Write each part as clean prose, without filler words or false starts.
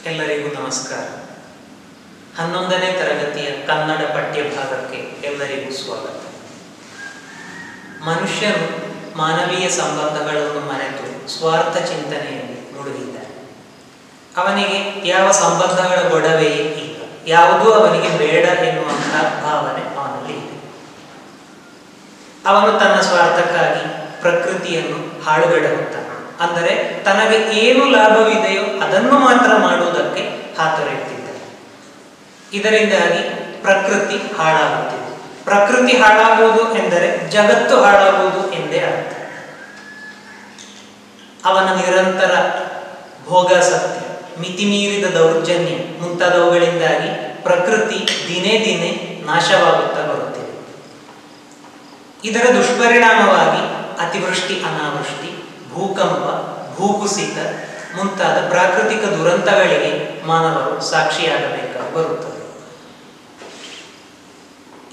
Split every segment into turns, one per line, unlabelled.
ಎಲ್ಲರಿಗೂ ನಮಸ್ಕಾರ. 11ನೇ ತರಗತಿಯ ಕನ್ನಡ ಪಠ್ಯಭಾಗಕ್ಕೆ ಎಲ್ಲರಿಗೂ ಸ್ವಾಗತ. ಮನುಷ್ಯನು ಮಾನವೀಯ ಸಂಬಂಧಗಳನ್ನು ಮರೆತು ಸ್ವಾರ್ಥ ಚಿಂತನೆಯಲ್ಲಿ ಮುಳುಗಿದ್ದಾನೆ. ಅವನಿಗೆ ಯಾವ ಸಂಬಂಧಗಳ ಗೊಡವೆಯೇ ಇಲ್ಲ, ಯಾವುದೂ ಅವನಿಗೆ ಬೇಡ ಎನ್ನುವಂತಹ ಭಾವನೆ ಅವನಲ್ಲಿ ಇದೆ. ಅವನು ತನ್ನ ಸ್ವಾರ್ಥಕ್ಕಾಗಿ ಪ್ರಕೃತಿಯನ್ನು ಹಾಳುಗೆಡಹುತ್ತಾನೆ. ಅಂದರೆ ತನಗೆ ಏನು ಲಾಭವಿದೆಯೋ ಅದನ್ನು ಮಾತ್ರ ಮಾಡುವುದಕ್ಕೆ ಹಾತೊರೆಯುತ್ತಿದ್ದಾರೆ. ಇದರಿಂದಾಗಿ ಪ್ರಕೃತಿ ಹಾಳಾಗುತ್ತಿದೆ. ಪ್ರಕೃತಿ ಹಾಳಾಗುವುದು ಎಂದರೆ ಜಗತ್ತು ಹಾಳಾಗುವುದು ಎಂದೇ ಅರ್ಥ. ಅವನ ನಿರಂತರ ಭೋಗಾಸಕ್ತಿ, ಮಿತಿಮೀರಿದ ದೌರ್ಜನ್ಯ ಮುಂತಾದವುಗಳಿಂದಾಗಿ ಪ್ರಕೃತಿ ದಿನೇ ದಿನೇ ನಾಶವಾಗುತ್ತಾ ಬರುತ್ತಿದೆ. ಇದರ ದುಷ್ಪರಿಣಾಮವಾಗಿ ಅತಿವೃಷ್ಟಿ, ಅನಾವೃಷ್ಟಿ, ಭೂಕಂಪ, ಭೂಕುಸಿತ ಮುಂತಾದ ಪ್ರಾಕೃತಿಕ ದುರಂತಗಳಿಗೆ ಮಾನವರು ಸಾಕ್ಷಿಯಾಗಬೇಕಾಗಿ ಬರುತ್ತದೆ.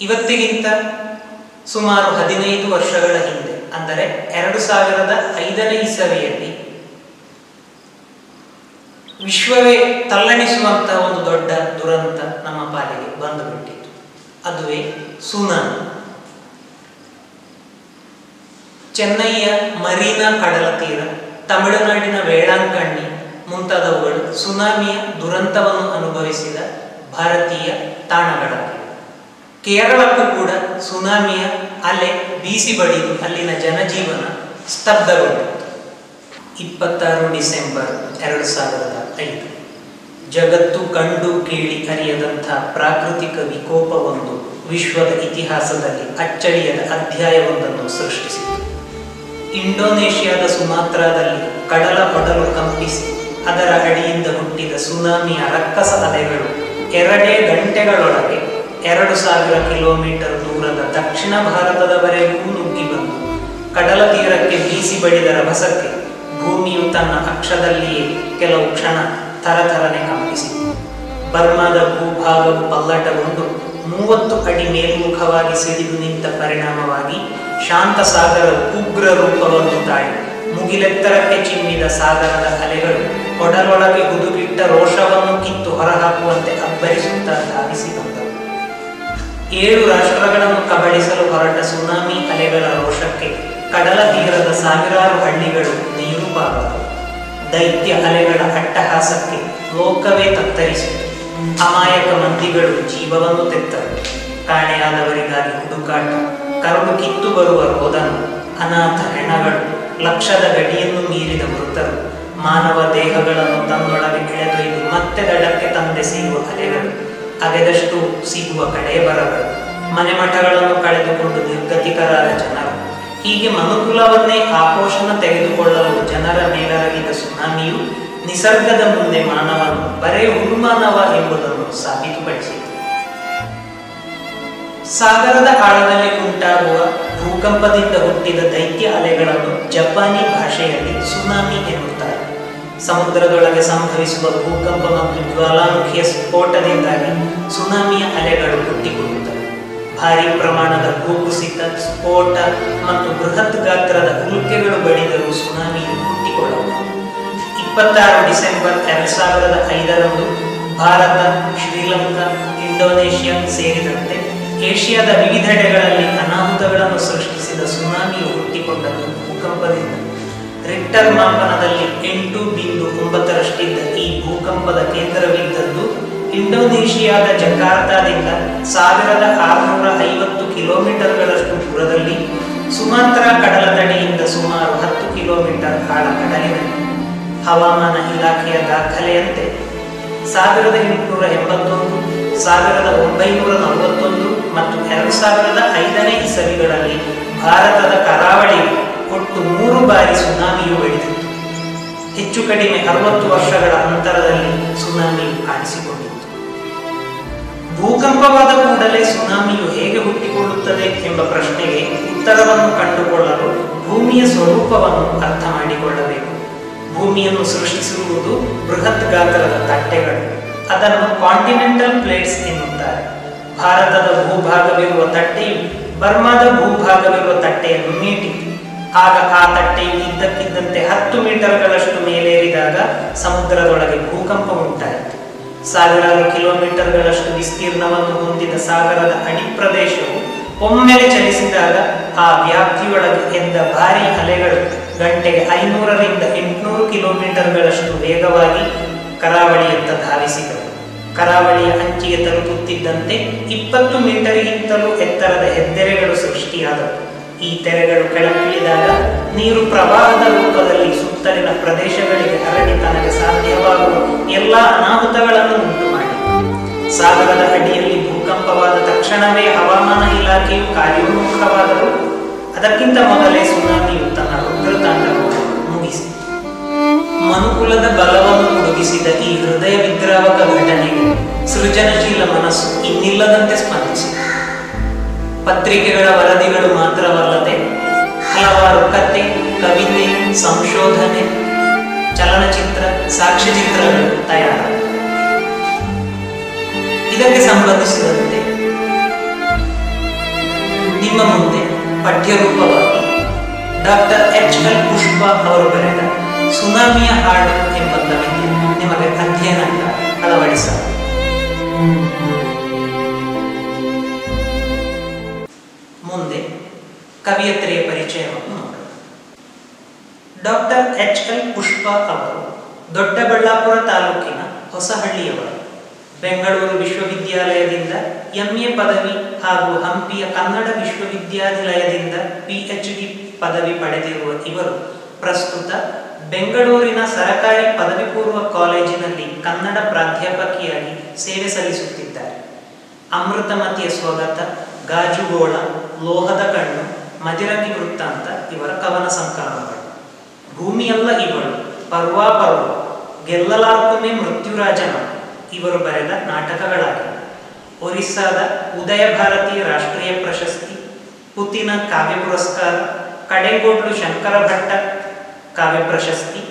ಇವತ್ತಿಗಿಂತ ಸುಮಾರು 15 ವರ್ಷಗಳ ಹಿಂದೆ, ಅಂದರೆ 2005ನೇ ಇಸವಿಯಲ್ಲಿ ವಿಶ್ವವೇ ತಲ್ಲಣಿಸುವಂತಹ ಒಂದು ದೊಡ್ಡ ದುರಂತ ನಮ್ಮ ಪಾಲಿಗೆ ಬಂದುಬಿಟ್ಟಿತ್ತು. ಅದುವೇ ಸುನಾಮಿ. ಚೆನ್ನೈಯ ಮರೀನಾ ಕಡಲ ತೀರ, ತಮಿಳುನಾಡಿನ ವೇಳಾಂಕಣ್ಣಿ ಮುಂತಾದವುಗಳು ಸುನಾಮಿಯ ದುರಂತವನ್ನು ಅನುಭವಿಸಿದ ಭಾರತೀಯ ತಾಣಗಳಾಗಿವೆ. ಕೇರಳಕ್ಕೂ ಕೂಡ ಸುನಾಮಿಯ ಅಲೆ ಬೀಸಿ ಬಡಿದು ಅಲ್ಲಿನ ಜನಜೀವನ ಸ್ತಬ್ಧಗೊಂಡಿತ್ತು. 26 ಡಿಸೆಂಬರ್ 2005 ಜಗತ್ತು ಕಂಡು ಕೇಳಿ ಅರಿಯದಂಥ ಪ್ರಾಕೃತಿಕ ವಿಕೋಪವೊಂದು ವಿಶ್ವದ ಇತಿಹಾಸದಲ್ಲಿ ಅಚ್ಚಳಿಯದ ಅಧ್ಯಾಯವೊಂದನ್ನು ಸೃಷ್ಟಿಸಿತು. ಇಂಡೋನೇಷ್ಯಾದ ಸುಮಾತ್ರಾದಲ್ಲಿ ಕಡಲ ಹೊಡಲು ಕಂಪಿಸಿ ಅದರ ಅಡಿಯಿಂದ ಹುಟ್ಟಿದ ಸುನಾಮಿಯ ರಕ್ಕಸ ಅಲೆಗಳು 2 ಗಂಟೆಗಳೊಳಗೆ 2000 ಕಿಲೋಮೀಟರ್ ದೂರದ ದಕ್ಷಿಣ ಭಾರತದವರೆಗೂ ನುಗ್ಗಿ ಬಂದು ಕಡಲ ತೀರಕ್ಕೆ ಬೀಸಿ ಬಡಿದ ರಭಸಕ್ಕೆ ಭೂಮಿಯು ತನ್ನ ಅಕ್ಷದಲ್ಲಿಯೇ ಕೆಲವು ಕ್ಷಣ ಥರಥರನೆ ಕಂಪಿಸಿತು. ಬರ್ಮಾದ ಭೂಭಾಗವು ಪಲ್ಲಟಗೊಂಡು 30 ಅಡಿ ಮೇಲ್ಮುಖವಾಗಿ ಸಿಡಿದು ನಿಂತ ಪರಿಣಾಮವಾಗಿ ಶಾಂತ ಸಾಗರವು ಉಗ್ರ ರೂಪವನ್ನು ತಾಳಿ ಮುಗಿಲೆತ್ತರಕ್ಕೆ ಚಿಮ್ಮಿದ ಸಾಗರದ ಅಲೆಗಳು ಕೊಡಲೊಳಗೆ ಹುದುಗಿಟ್ಟ ರೋಷವನ್ನು ಕಿತ್ತು ಹೊರಹಾಕುವಂತೆ ಅಬ್ಬರಿಸುತ್ತಾ ಧಾವಿಸಿ ಬಂದವು. 7 ರಾಷ್ಟ್ರಗಳನ್ನು ಕಬಳಿಸಲು ಹೊರಟ ಸುನಾಮಿ ಅಲೆಗಳ ರೋಷಕ್ಕೆ ಕಡಲ ತೀರದ ಸಾವಿರಾರು ಹಳ್ಳಿಗಳು ನೀರು ಪಾಲಾದವು. ದೈತ್ಯ ಅಲೆಗಳ ಅಟ್ಟಹಾಸಕ್ಕೆ ಲೋಕವೇ ತತ್ತರಿಸಿತು. ಅಮಾಯಕ ಮಂದಿಗಳು ಜೀವವನ್ನು ತೆತ್ತರು. ಕಾಣೆಯಾದವರಿಗಾಗಿ ಹುಡುಕಾಟ, ಕರುಳು ಕಿತ್ತು ಬರುವ ರೋದನ, ಅನಾಥ ಹೆಣಗಳು, ಲಕ್ಷದ ಗಡಿಯನ್ನು ಮೀರಿದ ಮೃತರು, ಮಾನವ ದೇಹಗಳನ್ನು ತನ್ನೊಳಗೆ ಎಳೆದೊಯ್ದು ಮತ್ತೆ ದಡಕ್ಕೆ ತಂದೆಸೆಯುವ ಅಲೆಗಳು, ಅಗೆದಷ್ಟು ಸಿಗುವ ಕಳೇಬರಗಳು, ಮನೆಮಠಗಳನ್ನು ಕಳೆದುಕೊಂಡು ನಿರ್ಗತಿಕರಾದ ಜನರು, ಹೀಗೆ ಮನುಕುಲವನ್ನೇ ಆಪೋಷಣ ತೆಗೆದುಕೊಳ್ಳಲು ಜನರ ಮೇಲರಗಿದ ಸುನಾಮಿಯು ನಿಸರ್ಗದ ಮುಂದೆ ಮಾನವನು ಬರೇ ಹುಡುಮಾನವ ಎಂಬುದನ್ನು ಸಾಬೀತುಪಡಿಸಿತು. ಸಾಗರದ ಆಳದಲ್ಲಿ ಉಂಟಾಗುವ ಭೂಕಂಪದಿಂದ ಹುಟ್ಟಿದ ದೈತ್ಯ ಅಲೆಗಳನ್ನು ಜಪಾನಿ ಭಾಷೆಯಲ್ಲಿ ಸುನಾಮಿ ಎನ್ನುತ್ತಾರೆ. ಸಮುದ್ರದೊಳಗೆ ಸಂಭವಿಸುವ ಭೂಕಂಪ ಮತ್ತು ಜ್ವಾಲಾಮುಖಿಯ ಸ್ಫೋಟದಿಂದಾಗಿ ಸುನಾಮಿಯ ಅಲೆಗಳು ಹುಟ್ಟಿಕೊಳ್ಳುತ್ತವೆ. ಭಾರಿ ಪ್ರಮಾಣದ ಭೂಕುಸಿತ, ಸ್ಫೋಟ ಮತ್ತು ಬೃಹತ್ ಗಾತ್ರದ ಉಲ್ಕೆಗಳು ಬಡಿದರೂ ಸುನಾಮಿಯು ಹುಟ್ಟಿಕೊಳ್ಳಬಹುದು. 26 ಡಿಸೆಂಬರ್ 2005ರಂದು ಭಾರತ, ಶ್ರೀಲಂಕಾ, ಇಂಡೋನೇಷ್ಯಾ ಸೇರಿದಂತೆ ಏಷ್ಯಾದ ವಿವಿಧೆಡೆಗಳಲ್ಲಿ ಅನಾಹುತಗಳನ್ನು ಸೃಷ್ಟಿಸಿದ ಸುನಾಮಿಯು ಹುಟ್ಟಿಕೊಂಡದ್ದು ಭೂಕಂಪದಿಂದ. ರಿಕ್ಟರ್ ಮಾಪನದಲ್ಲಿ ಕೇಂದ್ರವಿದ್ದದ್ದು ಇಂಡೋನೇಷಿಯಾದ ಜಕಾರ್ತಾದಿಂದ 1650 ಕಿಲೋಮೀಟರ್ಗಳಷ್ಟು ದೂರದಲ್ಲಿ, ಸುಮಾತ್ರಾ ಕಡಲ ತಡಿಯಿಂದ ಸುಮಾರು 10 ಕಿಲೋಮೀಟರ್ ಆಳ ಕಡಲಿನಲ್ಲಿ. ಹವಾಮಾನ ಇಲಾಖೆಯ ದಾಖಲೆಯಂತೆ 1881, 1941 ಮತ್ತು 2005ನೇ ಇಸವಿಗಳಲ್ಲಿ ಭಾರತದ ಕರಾವಳಿಗೆ ಒಟ್ಟು 3 ಬಾರಿ ಸುನಾಮಿಯು ಬೆಳೆದಿತ್ತು. ಹೆಚ್ಚು ಕಡಿಮೆ 60 ವರ್ಷಗಳ ಅಂತರದಲ್ಲಿ ಸುನಾಮಿಯು ಕಾಣಿಸಿಕೊಂಡಿತ್ತು. ಭೂಕಂಪವಾದ ಕೂಡಲೇ ಸುನಾಮಿಯು ಹೇಗೆ ಹುಟ್ಟಿಕೊಳ್ಳುತ್ತದೆ ಎಂಬ ಪ್ರಶ್ನೆಗೆ ಉತ್ತರವನ್ನು ಕಂಡುಕೊಳ್ಳಲು ಭೂಮಿಯ ಸ್ವರೂಪವನ್ನು ಅರ್ಥ ಮಾಡಿಕೊಳ್ಳಬೇಕು. ಭೂಮಿಯನ್ನು ಸೃಷ್ಟಿಸಿರುವುದು ಬೃಹತ್ ಗಾತ್ರದ ತಟ್ಟೆಗಳು. ಅದನ್ನು ಕಾಂಟಿನೆಂಟಲ್ ಪ್ಲೇಟ್ಸ್ ಎನ್ನುತ್ತಾರೆ. ಭಾರತದ ಭೂಭಾಗವಿರುವ ತಟ್ಟೆಯು ಬರ್ಮಾದ ಭೂಭಾಗವಿರುವ ತಟ್ಟೆಯನ್ನು ಮೀಟಿತು. ಆಗ ಆ ತಟ್ಟೆಯು ಇದ್ದಕ್ಕಿದ್ದಂತೆ 10 ಮೀಟರ್ಗಳಷ್ಟು ಮೇಲೇರಿದಾಗ ಸಮುದ್ರದೊಳಗೆ ಭೂಕಂಪ ಉಂಟಾಯಿತು. ಸಾವಿರಾರು ಕಿಲೋಮೀಟರ್ಗಳಷ್ಟು ವಿಸ್ತೀರ್ಣವನ್ನು ಹೊಂದಿದ ಸಾಗರದ ಅಡಿಪ್ರದೇಶವು ಒಮ್ಮೆಲೆ ಚಲಿಸಿದಾಗ ಆ ವ್ಯಾಪ್ತಿಯೊಳಗೆ ಎದ್ದ ಭಾರೀ ಅಲೆಗಳು ಗಂಟೆಗೆ 500ರಿಂದ 800 ಕಿಲೋಮೀಟರ್ಗಳಷ್ಟು ವೇಗವಾಗಿ ಕರಾವಳಿಯತ್ತ ಧಾವಿಸಿದವು. ಕರಾವಳಿಯ ಅಂಚಿಗೆ ತಲುಪುತ್ತಿದ್ದಂತೆ 20 ಮೀಟರ್ಗಿಂತಲೂ ಎತ್ತರದ ಹೆದ್ದೆರೆಗಳು ಸೃಷ್ಟಿಯಾದವು. ಈ ತೆರೆಗಳು ಕೆಳಗಿಳಿದಾಗ ನೀರು ಪ್ರವಾಹದ ರೂಪದಲ್ಲಿ ಸುತ್ತಲಿನ ಪ್ರದೇಶಗಳಿಗೆ ಹರಡಿ ತನಗೆ ಸಾಧ್ಯವಾಗುವ ಎಲ್ಲ ಅನಾಹುತಗಳನ್ನು ಉಂಟು ಮಾಡಿತು. ಸಾಗರದ ಅಡಿಯಲ್ಲಿ ಭೂಕಂಪವಾದ ತಕ್ಷಣವೇ ಹವಾಮಾನ ಇಲಾಖೆಯು ಕಾರ್ಯೋನ್ಮುಖವಾದರೂ ಅದಕ್ಕಿಂತ ಮೊದಲೇ ಸುನಾಮಿಯು ತನ್ನ ರುದ್ರತಾಂಡವವನ್ನು ಮುಗಿಸಿತು. ಮನುಕುಲದ ಬಲವನ್ನು ಮುಡುಗಿಸಿದ ಈ ಹೃದಯ ವಿದ್ರಾವಕ ಘಟನೆಗೆ ಸೃಜನಶೀಲ ಮನಸ್ಸು ಇನ್ನಿಲ್ಲದಂತೆ ಸ್ಪಂದಿಸಿತು. ಪತ್ರಿಕೆಗಳ ವರದಿಗಳು ಮಾತ್ರವಲ್ಲದೆ ಹಲವಾರು ಕತೆ, ಕವಿತೆ, ಸಂಶೋಧನೆ, ಚಲನಚಿತ್ರ, ಸಾಕ್ಷ್ಯಚಿತ್ರಗಳು ತಯಾರಾದವು. ಇದಕ್ಕೆ ಸಂಬಂಧಿಸಿದಂತೆ ನಿಮ್ಮ ಮುಂದೆ ಪಠ್ಯರೂಪವಾಗಿ ಡಾಕ್ಟರ್ H.L. ಪುಷ್ಪ ಅವರು ಬರೆದ ಸುನಾಮಿಯ ಹಾಡು ಎಂಬ ಕವಿತೆ ನಿಮಗೆ ಅಧ್ಯಯನಕ್ಕಾಗಿ ಅಳವಡಿಸಲಾಗಿದೆ. ಮುಂದೆ ಕವಿಯತ್ರಿಯ ಪರಿಚಯವನ್ನು ನೋಡೋಣ. Doctor H.L. ಪುಷ್ಪ ಅವರು ದೊಡ್ಡಬಳ್ಳಾಪುರ ತಾಲೂಕಿನ ಹೊಸಹಳ್ಳಿಯವರು. ಬೆಂಗಳೂರು ವಿಶ್ವವಿದ್ಯಾಲಯದಿಂದ MA ಪದವಿ ಹಾಗೂ ಹಂಪಿಯ ಕನ್ನಡ ವಿಶ್ವವಿದ್ಯಾನಿಲಯದಿಂದ PhD ಪದವಿ ಪಡೆದಿರುವ ಇವರು ಪ್ರಸ್ತುತ ಬೆಂಗಳೂರಿನ ಸರಕಾರಿ ಪದವಿ ಪೂರ್ವ ಕಾಲೇಜಿನಲ್ಲಿ ಕನ್ನಡ ಪ್ರಾಧ್ಯಾಪಕಿಯಾಗಿ ಸೇವೆ ಸಲ್ಲಿಸುತ್ತಿದ್ದಾರೆ. ಅಮೃತಮತಿಯ ಸ್ವಗತ, ಗಾಜುಗೋಳ, ಲೋಹದ ಕಣ್ಣು, ಮದಿರಂಗಿ ವೃತ್ತಾಂತ ಇವರ ಕವನ ಸಂಕಲನಗಳು. ಭೂಮಿಯಲ್ಲ ಇವಳು, ಪರ್ವಾ ಪರ್ವ, ಗೆಲ್ಲಲಾರ್ಕೊಮ್ಮೆ ಮೃತ್ಯುರಾಜನ ಇವರು ಬರೆದ ನಾಟಕಗಳಾಗಿವೆ. ಒರಿಸ್ಸಾದ ಉದಯ ಭಾರತೀಯ ರಾಷ್ಟ್ರೀಯ ಪ್ರಶಸ್ತಿ, ಪುತಿನ ಕಾವ್ಯ ಪುರಸ್ಕಾರ, ಕಡೆಗೋಡ್ಲು ಶಂಕರ ಭಟ್ಟ ಕಾವ್ಯ ಪ್ರಶಸ್ತಿ,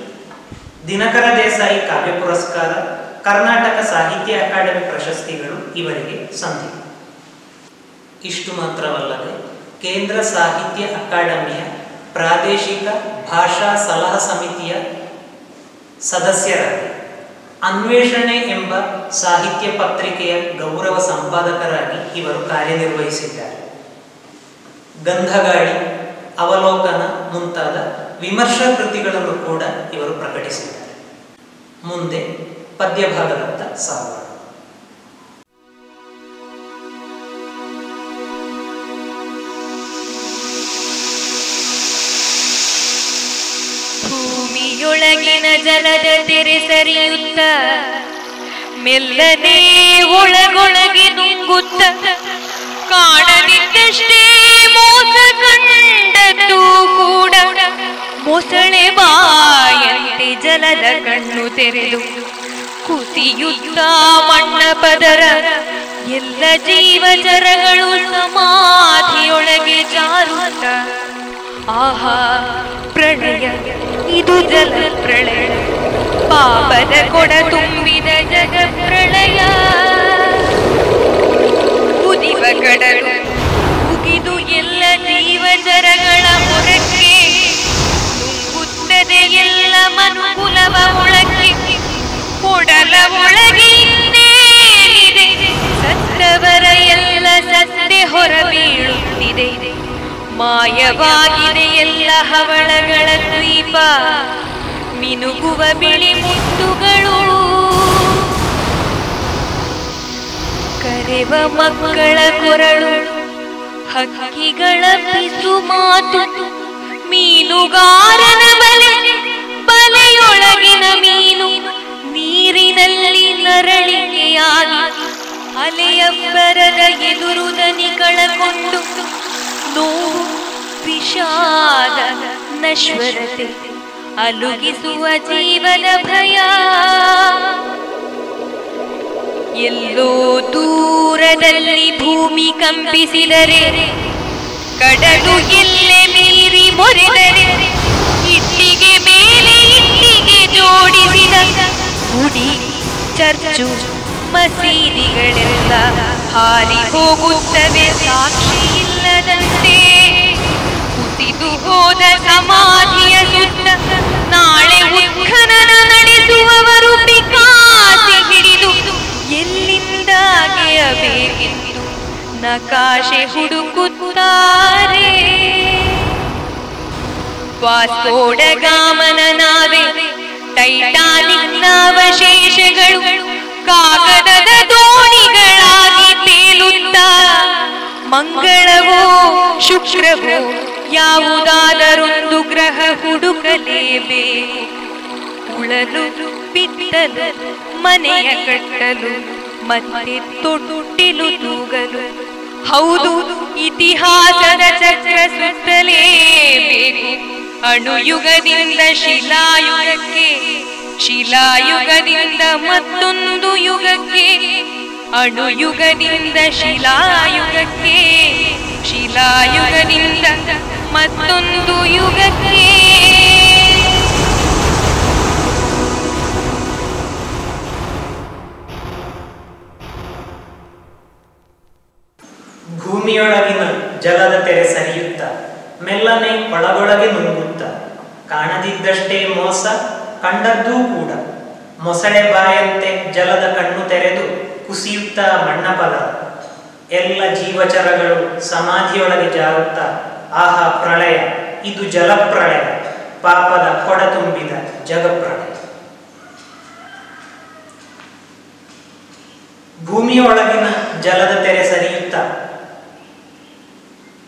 ದಿನಕರ ದೇಸಾಯಿ ಕಾವ್ಯ ಪುರಸ್ಕಾರ, ಕರ್ನಾಟಕ ಸಾಹಿತ್ಯ ಅಕಾಡೆಮಿ ಪ್ರಶಸ್ತಿಗಳು ಇವರಿಗೆ ಸಂದಿವೆ. ಇಷ್ಟು ಮಾತ್ರವಲ್ಲದೆ ಕೇಂದ್ರ ಸಾಹಿತ್ಯ ಅಕಾಡೆಮಿಯ ಪ್ರಾದೇಶಿಕ ಭಾಷಾ ಸಲಹಾ ಸಮಿತಿಯ ಸದಸ್ಯರಾಗಿ, ಅನ್ವೇಷಣೆ ಎಂಬ ಸಾಹಿತ್ಯ ಪತ್ರಿಕೆಯ ಗೌರವ ಸಂಪಾದಕರಾಗಿ ಇವರು ಕಾರ್ಯನಿರ್ವಹಿಸಿದ್ದಾರೆ. ಗಂಧಗಾಳಿ, ಅವಲೋಕನ ಮುಂತಾದ ವಿಮರ್ಶಾ ಕೃತಿಗಳನ್ನು ಕೂಡ ಇವರು ಪ್ರಕಟಿಸಿದ್ದಾರೆ. ಮುಂದೆ ಪದ್ಯಭಾಗದತ್ತ ಸಾಗೋಣ.
ಭೂಮಿಯೊಳಗಿನ ಜಲದ ತೆರೆ ಸರಿಯುತ್ತ ಮೆಲ್ಲನೆ ಒಳಗೊಳಗೆ ನುಂಗುತ್ತ ಕಾಣದಿದ್ದಷ್ಟೇ ಮೋಸ ಕಂಡದ್ದು ಕೂಡ ಮೊಸಳೆ ಬಾಯಂತೆ ಜಲದ ಕಣ್ಣು ತೆರೆದು ಕುಸಿಯುತ್ತ ಮಣ್ಣ ಪದರ ಎಲ್ಲ ಜೀವಜರಗಳು ಸಮಾಧಿಯೊಳಗೆ ಜಾರುತ್ತ ಆಹಾ ಪ್ರಳಯ ಇದು ಜಲ ಪ್ರಳಯ, ಪಾಪದ ಕೊಡ ತುಂಬಿದ ಜಗ ಪ್ರಳಯ. ಕುದಿವ ಕಡಲು ಮುಗಿದು ಎಲ್ಲ ಜೀವಜರಗಳ ಹೊರಕ್ಕೆ ನುಂಗುತ್ತದೆ ಎಲ್ಲ ಮನುಕುಲವ ಒಳಕ್ಕೆ. ಕೊಡಲ ಒಳಗೆ ಇನ್ನೇನಿದೆ, ಸತ್ತವರ ಎಲ್ಲ ಸತ್ತೆ ಹೊರ ಬೀಳುತ್ತಿದೆ. ಮಾಯವಾಗಿದೆ ಎಲ್ಲ ಹವಳಗಳ ದ್ವೀಪ, ಮಿನುಗುವ ಬಿಳಿ ಮುತ್ತುಗಳು ಕರೆವ ಮಕ್ಕಳ ಕೊರಳು, ಹಕ್ಕಿಗಳ ಪಿಸು ಮಾತು, ಮೀನುಗಾರನ ಬಲೆಯೊಳಗಿನ ಮೀನು ನೀರಿನಲ್ಲಿ ನರಳಿಕೆಯಾಗಿ ಅಲೆಯಬ್ಬರದ ಎದುರು ದನಿಗಳ ಕೊಂಡು ನೋವು ವಿಷಾದ ನಶ್ವರತೆ ಅಲುಗಿಸುವ ಜೀವನ ಭಯ. ಎಲ್ಲೋ ದೂರದಲ್ಲಿ ಭೂಮಿ ಕಂಪಿಸಿದರೆ, ಕಡಲು ಎಲ್ಲೆ ಮೀರಿ ಮೊರೆದರೆ, ಇಟ್ಟಿಗೆ ಮೇಲೆ ಇಟ್ಟಿಗೆ ಜೋಡಿಸಿದ ಗುಡಿ ಚರ್ಚು ಮಸೀದಿಗಳೆಲ್ಲ ಹಾರಿ ಹೋಗುತ್ತವೆ ಸಾಕ್ಷಿ ಇಲ್ಲದಂತೆ. ಕುಸಿದು ಹೋದ ಸಮಾಧಿಯ ಸುತ್ತ ನಾಳೆ ಉತ್ಖನನ ನಡೆಸುವವರು ಪಿಕಾಸಿ ಹಿಡಿದು ಎಲ್ಲಿಂದಾಗೆಯಬೇಕೆಂದು ನಕಾಶೆ ಹುಡುಕುತ್ತಾರೆ. ವಾಸ್ಕೋಡ ಗಾಮನ ನಾವೆ ಟೈಟಾನಿಕ್ ಅವಶೇಷಗಳು ಕಾಗದದ ದೋಣಿಗಳಾಗಿ ತೇಲುತ್ತಾ ಮಂಗಳವೋ ಶುಕ್ರವೋ ಯಾವುದಾದರೊಂದು ಗ್ರಹ ಹುಡುಕಲೇಬೇಕು. ಉಳಲು ಬಿತ್ತಲು ಮನೆಯ ಕಟ್ಟಲು ಮತ್ತೆ ತೊಟ್ಟಿಲು ತೂಗಲು, ಹೌದು ಇತಿಹಾಸದ ಚಕ್ರ ಸುತ್ತಲೇಬೇಕು. ಅಣುಯುಗದಿಂದ ಶಿಲಾಯುಗಕ್ಕೆ, ಶಿಲಾಯುಗದಿಂದ ಮತ್ತೊಂದು ಯುಗಕ್ಕೆ, ಅಣುಯುಗದಿಂದ ಶಿಲಾಯುಗಕ್ಕೆ, ಶಿಲಾಯುಗದಿಂದ ಮತ್ತೊಂದು ಯುಗಕ್ಕೆ.
ಭೂಮಿಯೊಳಗಿನ ಜಲದ ತೆರೆ ಸರಿಯುತ್ತ ಮೆಲ್ಲನೆ ಒಳಗೊಳಗೆ ನುಂಗುತ್ತ, ಕಾಣದಿದ್ದಷ್ಟೇ ಮೋಸ ಕಂಡದ್ದೂ ಕೂಡ. ಮೊಸಳೆ ಬಾಯಂತೆ ಜಲದ ಕಣ್ಣು ತೆರೆದು ಕುಸಿಯುತ್ತ ಮಣ್ಣಪದ, ಎಲ್ಲ ಜೀವಚರಗಳು ಸಮಾಧಿಯೊಳಗೆ ಜಾರುತ್ತ, ಆಹಾ ಪ್ರಳಯ, ಇದು ಜಲಪ್ರಳಯ, ಪಾಪದ ಕೊಡ ತುಂಬಿದ ಜಗಪ್ರಳಯ. ಭೂಮಿಯೊಳಗಿನ ಜಲದ ತೆರೆ ಸರಿಯುತ್ತ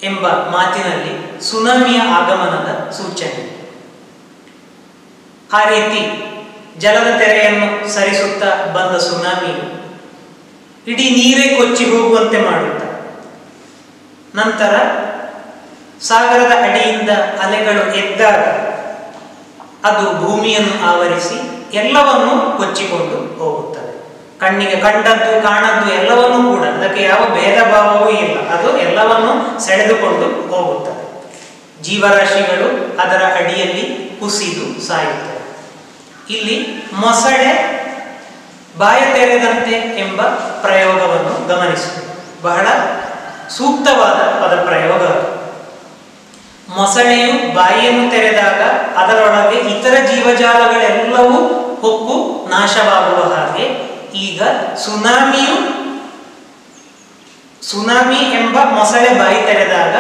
ಎಂಬ ಮಾತಿನಲ್ಲಿ ಸುನಾಮಿಯ ಆಗಮನದ ಸೂಚನೆ. ಆ ರೀತಿ ಜಲದ ತೆರೆಯನ್ನು ಸರಿಸುತ್ತಾ ಬಂದ ಸುನಾಮಿಯು ಇಡೀ ನೀರೇ ಕೊಚ್ಚಿ ಹೋಗುವಂತೆ ಮಾಡುತ್ತ, ನಂತರ ಸಾಗರದ ಅಡಿಯಿಂದ ಅಲೆಗಳು ಎದ್ದಾಗ ಅದು ಭೂಮಿಯನ್ನು ಆವರಿಸಿ ಎಲ್ಲವನ್ನೂ ಕೊಚ್ಚಿಕೊಂಡು ಹೋಗುತ್ತದೆ. ಕಣ್ಣಿಗೆ ಕಂಡದ್ದು ಕಾಣದ್ದು ಎಲ್ಲವನ್ನೂ ಕೂಡ, ಅದಕ್ಕೆ ಯಾವ ಭೇದ ಭಾವವೂ ಇಲ್ಲ, ಅದು ಎಲ್ಲವನ್ನೂ ಸೆಳೆದುಕೊಂಡು ಹೋಗುತ್ತದೆ. ಜೀವರಾಶಿಗಳು ಅದರ ಅಡಿಯಲ್ಲಿ ಕುಸಿದು ಸಾಯುತ್ತವೆ. ಇಲ್ಲಿ ಮೊಸಳೆ ಬಾಯ ತೆರೆದಂತೆ ಎಂಬ ಪ್ರಯೋಗವನ್ನು ಗಮನಿಸುತ್ತದೆ. ಬಹಳ ಸೂಕ್ತವಾದ ಪದ ಪ್ರಯೋಗ. ಮೊಸಳೆಯು ಬಾಯಿಯನ್ನು ತೆರೆದಾಗ ಅದರೊಳಗೆ ಇತರ ಜೀವಜಾಲಗಳೆಲ್ಲವೂ ಹೊಕ್ಕು ನಾಶವಾಗುವ ಹಾಗೆ, ಈಗ ಸುನಾಮಿ ಎಂಬ ಮೊಸಳೆ ಬಾಯಿ ತೆರೆದಾಗ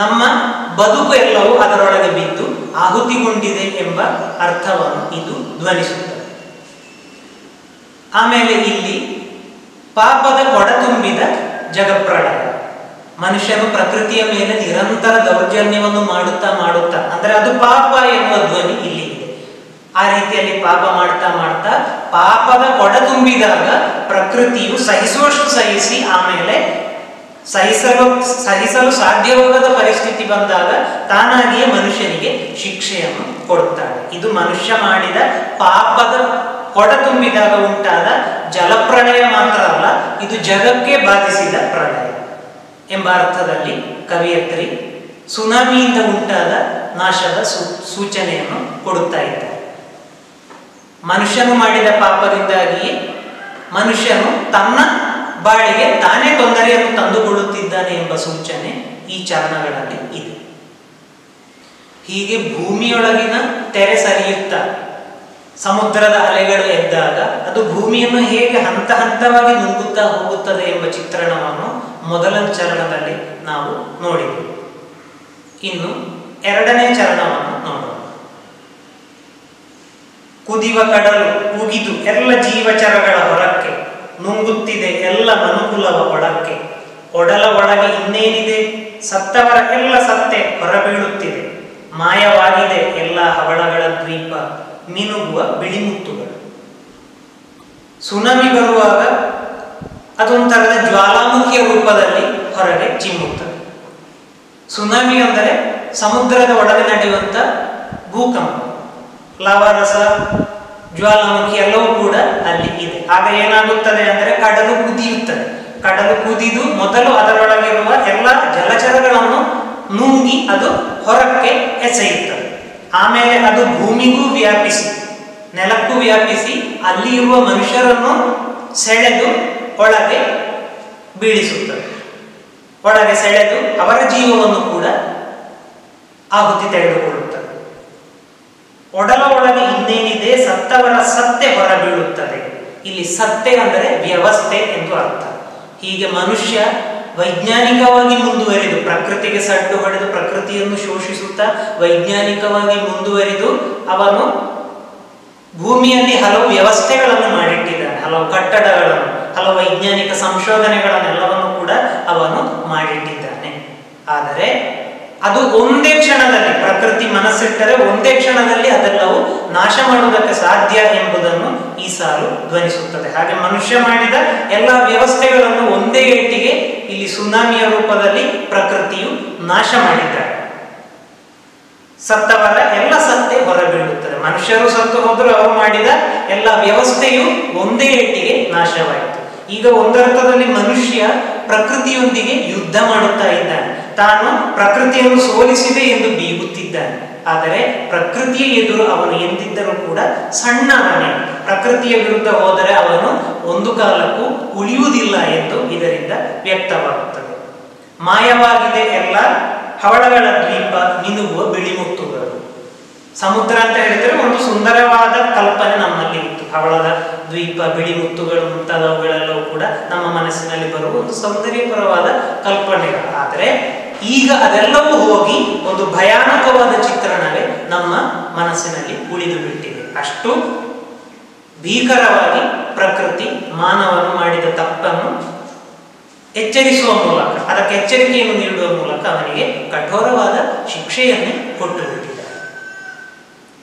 ನಮ್ಮ ಬದುಕು ಎಲ್ಲವೂ ಅದರೊಳಗೆ ಬಿದ್ದು ಆಹುತಿಗೊಂಡಿದೆ ಎಂಬ ಅರ್ಥವನ್ನು ಇದು ಧ್ವನಿಸುತ್ತದೆ. ಆಮೇಲೆ ಇಲ್ಲಿ ಪಾಪದ ಕೊಡ ತುಂಬಿದ ಜಗಪ್ರಳಯ. ಮನುಷ್ಯನು ಪ್ರಕೃತಿಯ ಮೇಲೆ ನಿರಂತರ ದೌರ್ಜನ್ಯವನ್ನು ಮಾಡುತ್ತಾ ಅಂದ್ರೆ ಅದು ಪಾಪ ಎನ್ನುವ ಧ್ವನಿ ಇಲ್ಲಿ ಇದೆ. ಆ ರೀತಿಯಲ್ಲಿ ಪಾಪ ಮಾಡ್ತಾ ಪಾಪದ ಕೊಡ ತುಂಬಿದಾಗ ಪ್ರಕೃತಿಯು ಸಹಿಸುವಷ್ಟು ಸಹಿಸಿ, ಆಮೇಲೆ ಸಹಿಸಲು ಸಾಧ್ಯವಾಗದ ಪರಿಸ್ಥಿತಿ ಬಂದಾಗ ತಾನಾಗಿಯೇ ಮನುಷ್ಯನಿಗೆ ಶಿಕ್ಷೆಯನ್ನು ಕೊಡುತ್ತಾಳೆ. ಇದು ಮನುಷ್ಯ ಮಾಡಿದ ಪಾಪದ ಕೊಡ ತುಂಬಿದಾಗ ಉಂಟಾದ ಜಲಪ್ರಳಯ ಮಾತ್ರ ಅಲ್ಲ, ಇದು ಜಗಕ್ಕೆ ಬಾಧಿಸಿದ ಪ್ರಳಯ ಎಂಬ ಅರ್ಥದಲ್ಲಿ ಕವಿಯತ್ರಿ ಸುನಾಮಿಯಿಂದ ಉಂಟಾದ ನಾಶದ ಸೂಚನೆಯನ್ನು ಕೊಡುತ್ತಾ ಇದ್ದಾರೆ. ಮನುಷ್ಯನು ಮಾಡಿದ ಪಾಪದಿಂದಾಗಿಯೇ ಮನುಷ್ಯನು ತನ್ನ ಬಾಳಿಗೆ ತಾನೇ ತೊಂದರೆಯನ್ನು ತಂದುಕೊಳ್ಳುತ್ತಿದ್ದಾನೆ ಎಂಬ ಸೂಚನೆ ಈ ಚರಣಗಳಲ್ಲಿ ಇದೆ. ಹೀಗೆ ಭೂಮಿಯೊಳಗಿನ ತೆರೆ ಸರಿಯುತ್ತಾ ಸಮುದ್ರದ ಅಲೆಗಳು ಎದ್ದಾಗ ಅದು ಭೂಮಿಯನ್ನು ಹೇಗೆ ಹಂತ ಹಂತವಾಗಿ ನುಗ್ಗುತ್ತಾ ಹೋಗುತ್ತದೆ ಎಂಬ ಚಿತ್ರಣವನ್ನು ಮೊದಲ ಚರಣದಲ್ಲಿ ನಾವು ನೋಡಿದೆವು. ಇನ್ನು ಎರಡನೇ ಚರಣವನ್ನು ನೋಡೋಣ. ಕುದಿವ ಕಡಲು ಉಗಿದು ಎಲ್ಲ ಜೀವಚರಗಳ ಹೊರಕ್ಕೆ ನುಂಗುತ್ತಿದೆ ಎಲ್ಲ ಮನುಕುಲವ ಒಳಕ್ಕೆ. ಒಡಲ ಒಳಗೆ ಇನ್ನೇನಿದೆ, ಸತ್ತವರ ಎಲ್ಲ ಸತ್ತೆ ಹೊರಬೀಳುತ್ತಿದೆ. ಮಾಯವಾಗಿದೆ ಎಲ್ಲ ಹವಳಗಳ ದ್ವೀಪ, ಮಿನುಗುವ ಬಿಳಿಮುತ್ತುಗಳು. ಸುನಾಮಿ ಬರುವಾಗ ಅದೊಂಥರದ ಜ್ವಾಲಾಮುಖಿಯ ರೂಪದಲ್ಲಿ ಹೊರಗೆ ಚಿಮ್ಮುತ್ತದೆ. ಸುನಾಮಿ ಅಂದರೆ ಸಮುದ್ರದ ಒಳಗೆ ನಡೆಯುವಂಥ ಭೂಕಂಪ, ಲವರಸ, ಜ್ವಾಲಾಮುಖಿ ಎಲ್ಲವೂ ಕೂಡ ಅಲ್ಲಿ ಇದೆ. ಆಗ ಏನಾಗುತ್ತದೆ ಅಂದರೆ ಕಡಲು ಕುದಿಯುತ್ತದೆ. ಕಡಲು ಕುದಿದು ಮೊದಲು ಅದರೊಳಗಿರುವ ಎಲ್ಲ ಜಲಚರಗಳನ್ನು ನುಂಗಿ ಅದು ಹೊರಕ್ಕೆ ಎಸೆಯುತ್ತದೆ. ಆಮೇಲೆ ಅದು ಭೂಮಿಗೂ ವ್ಯಾಪಿಸಿ, ನೆಲಕ್ಕೂ ವ್ಯಾಪಿಸಿ ಅಲ್ಲಿ ಇರುವ ಮನುಷ್ಯರನ್ನು ಸೆಳೆದು ಒಳಗೆ ಬೀಳಿಸುತ್ತದೆ. ಒಳಗೆ ಸೆಳೆದು ಅವರ ಜೀವವನ್ನು ಕೂಡ ಆಹುತಿ ತೆಗೆದುಕೊಳ್ಳುತ್ತದೆ. ಒಡಲ ಒಳಗೆ ಇನ್ನೇನಿದೆ, ಸತ್ತವರ ಸತ್ತೆ ಹೊರಬೀಳುತ್ತದೆ. ಇಲ್ಲಿ ಸತ್ತೆ ಅಂದರೆ ವ್ಯವಸ್ಥೆ ಎಂದು ಅರ್ಥ. ಹೀಗೆ ಮನುಷ್ಯ ವೈಜ್ಞಾನಿಕವಾಗಿ ಮುಂದುವರಿದು, ಪ್ರಕೃತಿಗೆ ಸಡ್ಡು ಹೊಡೆದು ಪ್ರಕೃತಿಯನ್ನು ಶೋಷಿಸುತ್ತಾ ವೈಜ್ಞಾನಿಕವಾಗಿ ಮುಂದುವರಿದು ಅವನು ಭೂಮಿಯಲ್ಲಿ ಹಲವು ವ್ಯವಸ್ಥೆಗಳನ್ನು ಮಾಡಿಟ್ಟಿದ್ದಾನೆ. ಹಲವು ಕಟ್ಟಡಗಳನ್ನು, ಹಲವು ವೈಜ್ಞಾನಿಕ ಸಂಶೋಧನೆಗಳನ್ನೆಲ್ಲವನ್ನು ಕೂಡ ಅವನು ಮಾಡಿಟ್ಟಿದ್ದಾನೆ. ಆದರೆ ಅದು ಒಂದೇ ಕ್ಷಣದಲ್ಲಿ, ಪ್ರಕೃತಿ ಮನಸ್ಸಿಟ್ಟರೆ ಒಂದೇ ಕ್ಷಣದಲ್ಲಿ ಅದೆಲ್ಲವೂ ನಾಶ ಮಾಡುವುದಕ್ಕೆ ಸಾಧ್ಯ ಎಂಬುದನ್ನು ಈ ಸಾಲು ಧ್ವನಿಸುತ್ತದೆ. ಹಾಗೆ ಮನುಷ್ಯ ಮಾಡಿದ ಎಲ್ಲ ವ್ಯವಸ್ಥೆಗಳನ್ನು ಒಂದೇ ಏಟಿಗೆ ಇಲ್ಲಿ ಸುನಾಮಿಯ ರೂಪದಲ್ಲಿ ಪ್ರಕೃತಿಯು ನಾಶ ಮಾಡಿದ್ದಾರೆ. ಸತ್ತವರ ಎಲ್ಲ ಸತ್ತೆ ಹೊರಬೀಳುತ್ತದೆ. ಮನುಷ್ಯರು ಸತ್ತು ಹೋದರೂ ಅವರು ಮಾಡಿದ ಎಲ್ಲ ವ್ಯವಸ್ಥೆಯು ಒಂದೇ ಏಟಿಗೆ ನಾಶವಾಯಿತು. ಈಗ ಒಂದರ್ಥದಲ್ಲಿ ಮನುಷ್ಯ ಪ್ರಕೃತಿಯೊಂದಿಗೆ ಯುದ್ಧ ಮಾಡುತ್ತಾ ಇದ್ದಾನೆ. ತಾನು ಪ್ರಕೃತಿಯನ್ನು ಸೋಲಿಸಿದೆ ಎಂದು ಬೀಗುತ್ತಿದ್ದಾನೆ. ಆದರೆ ಪ್ರಕೃತಿಯ ಎದುರು ಅವನು ಎಂದಿದ್ದರೂ ಕೂಡ ಸಣ್ಣವನೇ. ಪ್ರಕೃತಿಯ ವಿರುದ್ಧ ಹೋದರೆ ಅವನು ಒಂದು ಕಾಲಕ್ಕೂ ಉಳಿಯುವುದಿಲ್ಲ ಎಂದು ಇದರಿಂದ ವ್ಯಕ್ತವಾಗುತ್ತದೆ. ಮಾಯವಾಗಿದೆ ಎಲ್ಲ ಹವಳಗಳ ದ್ವೀಪ, ಮಿನುಗುವ ಬಿಳಿಮುತ್ತುಗಳು. ಸಮುದ್ರ ಅಂತ ಹೇಳಿದರೆ ಒಂದು ಸುಂದರವಾದ ಕಲ್ಪನೆ ನಮ್ಮಲ್ಲಿ ಇತ್ತು. ಹವಳದ ದ್ವೀಪ, ಬಿಳಿಮುತ್ತುಗಳು ಮುಂತಾದವುಗಳೆಲ್ಲವೂ ಕೂಡ ನಮ್ಮ ಮನಸ್ಸಿನಲ್ಲಿ ಬರುವ ಒಂದು ಸೌಂದರ್ಯಪರವಾದ ಕಲ್ಪನೆಗಳು. ಆದರೆ ಈಗ ಅದೆಲ್ಲವೂ ಹೋಗಿ ಒಂದು ಭಯಾನಕವಾದ ಚಿತ್ರಣವೇ ನಮ್ಮ ಮನಸ್ಸಿನಲ್ಲಿ ಉಳಿದು ಬಿಟ್ಟಿದೆ. ಅಷ್ಟು ಭೀಕರವಾಗಿ ಪ್ರಕೃತಿ ಮಾನವನು ಮಾಡಿದ ತಪ್ಪನ್ನು ಎಚ್ಚರಿಸುವ ಮೂಲಕ, ಅದಕ್ಕೆ ಎಚ್ಚರಿಕೆಯನ್ನು ನೀಡುವ ಮೂಲಕ ಅವನಿಗೆ ಕಠೋರವಾದ ಶಿಕ್ಷೆಯನ್ನೇ ಕೊಟ್ಟು ಬಿಟ್ಟಿದ್ದಾರೆ.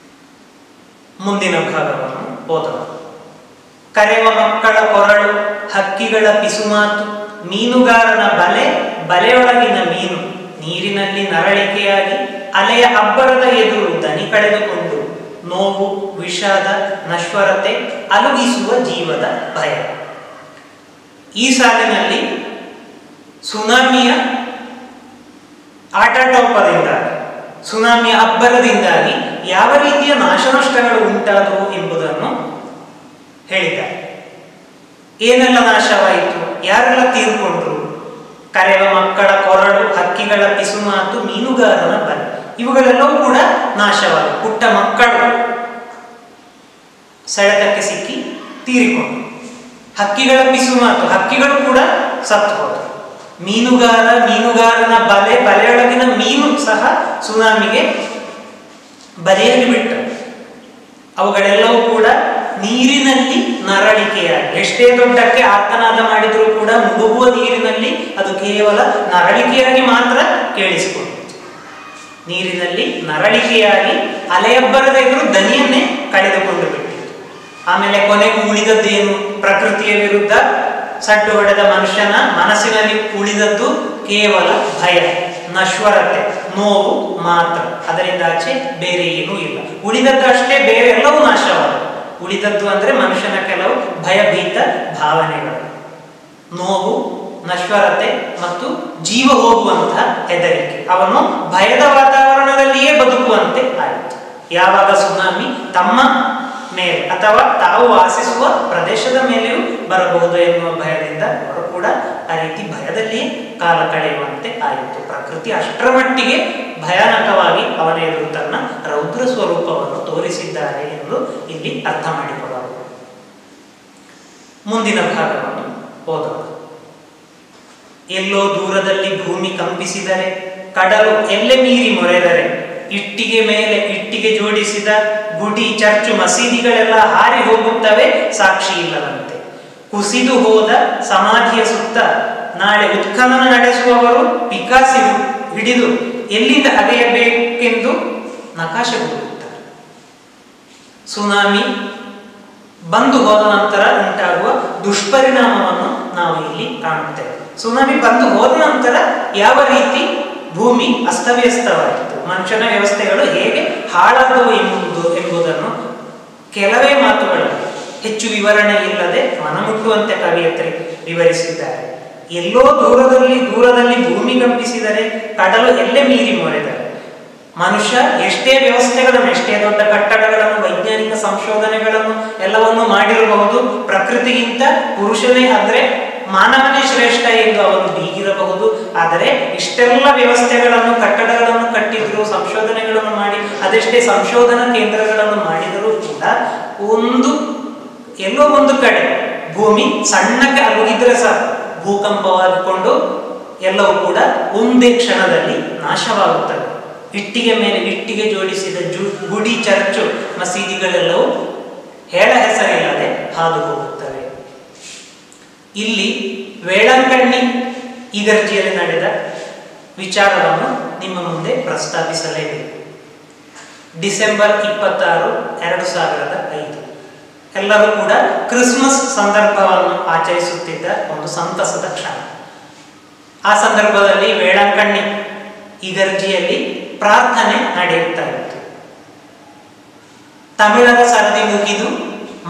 ಮುಂದಿನ ಭಾಗವನ್ನು ಓದೋಣ. ಕರೆವ ಮಕ್ಕಳ ಕೊರಳು, ಹಕ್ಕಿಗಳ ಪಿಸುಮಾತು, ಮೀನುಗಾರನ ಬಲೆ, ಬಲೆಯೊಳಗಿನ ಮೀನು, ನೀರಿನಲ್ಲಿ ನರಳಿಕೆಯಾಗಿ ಅಲೆಯ ಅಬ್ಬರದ ಎದುರು ದನಿ ಕಳೆದುಕೊಂಡು, ನೋವು, ವಿಷಾದ, ನಶ್ವರತೆ, ಅಲುಗಿಸುವ ಜೀವದ ಭಯ. ಈ ಸಾಲಿನಲ್ಲಿ ಸುನಾಮಿಯ ಆಟೋಟೋಪದಿಂದಾಗಿ, ಸುನಾಮಿಯ ಅಬ್ಬರದಿಂದಾಗಿ ಯಾವ ರೀತಿಯ ನಾಶನಷ್ಟಗಳು ಉಂಟಾದವು ಎಂಬುದನ್ನು ಹೇಳಿದ್ದಾರೆ. ಏನೆಲ್ಲ ನಾಶವಾಯಿತು, ಯಾರೆಲ್ಲ ತೀರ್ಕೊಂಡ್ರು? ಕರೆವ ಮಕ್ಕಳ ಕೊರಳು, ಹಕ್ಕಿಗಳ ಪಿಸುಮಾತು, ಮೀನುಗಾರನ ಬಲೆ, ಇವುಗಳೆಲ್ಲವೂ ಕೂಡ ನಾಶವಾದವು. ಪುಟ್ಟ ಮಕ್ಕಳು ಸೆಳೆತಕ್ಕೆ ಸಿಕ್ಕಿ ತೀರಿಕೊಂಡ್ರು. ಹಕ್ಕಿಗಳ ಪಿಸುಮಾತು, ಹಕ್ಕಿಗಳು ಕೂಡ ಸತ್ತು ಹೋದರು. ಮೀನುಗಾರನ ಬಲೆ, ಬಲೆಯೊಳಗಿನ ಮೀನು ಸಹ ಸುನಾಮಿಗೆ ಬಲೆಯಲ್ಲಿ ಬಿಟ್ಟರು. ಅವುಗಳೆಲ್ಲವೂ ಕೂಡ ನೀರಿನಲ್ಲಿ ನರಳಿಕೆಯಾಗಿ, ಎಷ್ಟೇ ದೊಡ್ಡಕ್ಕೆ ಆರ್ತನಾದ ಮಾಡಿದರೂ ಕೂಡ ಮುಳುಗುವ ನೀರಿನಲ್ಲಿ ಅದು ಕೇವಲ ನರಳಿಕೆಯಾಗಿ ಮಾತ್ರ ಕೇಳಿಸಿಕೊಂಡಿತು. ನೀರಿನಲ್ಲಿ ನರಳಿಕೆಯಾಗಿ ಅಲೆಯಬ್ಬರದ ಎದುರು ದನಿಯನ್ನೇ ಕಳೆದುಕೊಂಡು ಬಿಟ್ಟಿತು. ಆಮೇಲೆ ಕೊನೆಗೂ ಉಳಿದದ್ದೇನು? ಪ್ರಕೃತಿಯ ವಿರುದ್ಧ ಸಡ್ಡು ಹೊಡೆದ ಮನುಷ್ಯನ ಮನಸ್ಸಿನಲ್ಲಿ ಉಳಿದದ್ದು ಕೇವಲ ಭಯ, ನಶ್ವರತೆ, ನೋವು ಮಾತ್ರ. ಅದರಿಂದ ಆಚೆ ಬೇರೆ ಏನೂ ಇಲ್ಲ. ಉಳಿದದ್ದು ಅಷ್ಟೇ, ಬೇರೆ ಎಲ್ಲವೂ ನಾಶವಾದವು. ಉಳಿದದ್ದು ಅಂದರೆ ಮನುಷ್ಯನ ಕೆಲವು ಭಯಭೀತ ಭಾವನೆಗಳು, ನೋವು, ನಶ್ವರತೆ ಮತ್ತು ಜೀವ ಹೋಗುವಂತಹ ಹೆದರಿಕೆ. ಅವನು ಭಯದ ವಾತಾವರಣದಲ್ಲಿಯೇ ಬದುಕುವಂತೆ ಆಯಿತು. ಯಾವಾಗ ಸುನಾಮಿ ತಮ್ಮ ಮೇಲೆ ಅಥವಾ ತಾವು ವಾಸಿಸುವ ಪ್ರದೇಶದ ಮೇಲೆಯೂ ಬರಬಹುದು ಎನ್ನುವ ಭಯದಿಂದ ಅವರು ಕೂಡ ಆ ರೀತಿ ಭಯದಲ್ಲಿಯೇ ಕಾಲ ಕಳೆಯುವಂತೆ ಆಯಿತು. ಪ್ರಕೃತಿ ಅಷ್ಟರ ಮಟ್ಟಿಗೆ ಭಯಾನಕವಾಗಿ ಅವನ ಎದುರು ತನ್ನ ರೌದ್ರ ಸ್ವರೂಪವನ್ನು ತೋರಿಸಿದ್ದಾರೆ ಎಂದು ಇಲ್ಲಿ ಅರ್ಥ ಮಾಡಿಕೊಳ್ಳಬಹುದು. ಮುಂದಿನ ಭಾಗವನ್ನು ಓದೋಣ. ಎಲ್ಲೋ ದೂರದಲ್ಲಿ ಭೂಮಿ ಕಂಪಿಸಿದರೆ, ಕಡಲು ಎಲ್ಲೆ ಮೀರಿ ಮೊರೆದರೆ, ಇಟ್ಟಿಗೆ ಮೇಲೆ ಇಟ್ಟಿಗೆ ಜೋಡಿಸಿದ ಗುಡಿ, ಚರ್ಚು, ಮಸೀದಿಗಳೆಲ್ಲ ಹಾರಿ ಹೋಗುತ್ತವೆ ಸಾಕ್ಷಿ ಇಲ್ಲದಂತೆ. ಕುಸಿದು ಹೋದ ಸಮಾಧಿಯ ಸುತ್ತ ನಾಳೆ ಉತ್ಖನನ ನಡೆಸುವವರು ಪಿಕಾಸಿ ಹಿಡಿದು ಎಲ್ಲಿಂದ ಅಗೆಯಬೇಕೆಂದು ನಕಾಶೆ ಹುಡುಕುತ್ತಾರೆ. ಸುನಾಮಿ ಬಂದು ಹೋದ ನಂತರ ಉಂಟಾಗುವ ದುಷ್ಪರಿಣಾಮವನ್ನು ನಾವು ಇಲ್ಲಿ ಕಾಣುತ್ತೇವೆ. ಸುನಾಮಿ ಬಂದು ಹೋದ ನಂತರ ಯಾವ ರೀತಿ ಭೂಮಿ ಅಸ್ತವ್ಯಸ್ತವಾಯಿತು, ಮನುಷ್ಯನ ವ್ಯವಸ್ಥೆಗಳು ಹೇಗೆ ಹಾಳಾದವು ಎಂಬುದನ್ನು ಕೆಲವೇ ಮಾತುಗಳಲ್ಲಿ ಹೆಚ್ಚು ವಿವರಣೆ ಇಲ್ಲದೆ ಮನಮುಟ್ಟುವಂತೆ ಕವಿಯತ್ರಿ ವಿವರಿಸಿದ್ದಾರೆ. ಎಲ್ಲೋ ದೂರದಲ್ಲಿ ಭೂಮಿ ಕಂಪಿಸಿದರೆ ಕಡಲು ಎಲ್ಲೇ ಮೀರಿ ಮೊರೆದರೆ ಮನುಷ್ಯ ಎಷ್ಟೇ ವ್ಯವಸ್ಥೆಗಳನ್ನು, ಎಷ್ಟೇ ದೊಡ್ಡ ಕಟ್ಟಡಗಳನ್ನು, ವೈಜ್ಞಾನಿಕ ಸಂಶೋಧನೆಗಳನ್ನು ಎಲ್ಲವನ್ನು ಮಾಡಿರಬಹುದು. ಪ್ರಕೃತಿಗಿಂತ ಪುರುಷನೇ ಆದರೆ ಮಾನವನೇ ಶ್ರೇಷ್ಠ ಎಂದು ಅವನು ಬೀಗಿರಬಹುದು. ಆದರೆ ಇಷ್ಟೆಲ್ಲ ವ್ಯವಸ್ಥೆಗಳನ್ನು, ಕಟ್ಟಡಗಳನ್ನು ಕಟ್ಟಿದ್ರು, ಸಂಶೋಧನೆಗಳನ್ನು ಮಾಡಿ ಅದೆಷ್ಟೇ ಸಂಶೋಧನಾ ಕೇಂದ್ರಗಳನ್ನು ಮಾಡಿದರೂ ಕೂಡ ಎಲ್ಲೋ ಒಂದು ಕಡೆ ಭೂಮಿ ಸಣ್ಣಕ್ಕೆ ಅಲುಗಿದ್ರೆ ಸಾಕು, ಭೂಕಂಪವಾಗಿಕೊಂಡು ಎಲ್ಲವೂ ಕೂಡ ಒಂದೇ ಕ್ಷಣದಲ್ಲಿ ನಾಶವಾಗುತ್ತದೆ. ಇಟ್ಟಿಗೆ ಮೇಲೆ ಇಟ್ಟಿಗೆ ಜೋಡಿಸಿದ ಗುಡಿ, ಚರ್ಚು, ಮಸೀದಿಗಳೆಲ್ಲವೂ ಹೇಳ ಹೆಸರಿಲ್ಲದೆ ಹಾದು ಹೋಗುತ್ತವೆ. ಇಲ್ಲಿ ವೇಳಂಕಣ್ಣಿ ಇಗರ್ಜಿಯಲ್ಲಿ ನಡೆದ ವಿಚಾರವನ್ನು ನಿಮ್ಮ ಮುಂದೆ ಪ್ರಸ್ತಾಪಿಸಲೇಬೇಕು. ಡಿಸೆಂಬರ್ 26, 2005 ಎಲ್ಲರೂ ಕೂಡ ಕ್ರಿಸ್ಮಸ್ ಸಂದರ್ಭವನ್ನು ಆಚರಿಸುತ್ತಿದ್ದ ಒಂದು ಸಂತಸದ ಕ್ಷಣ. ಆ ಸಂದರ್ಭದಲ್ಲಿ ವೇಳಂಕಣ್ಣಿ ಇಗರ್ಜಿಯಲ್ಲಿ ಪ್ರಾರ್ಥನೆ ನಡೆಯುತ್ತಾ ಇತ್ತು. ತಮಿಳರ ಸರದಿ ಮುಗಿದು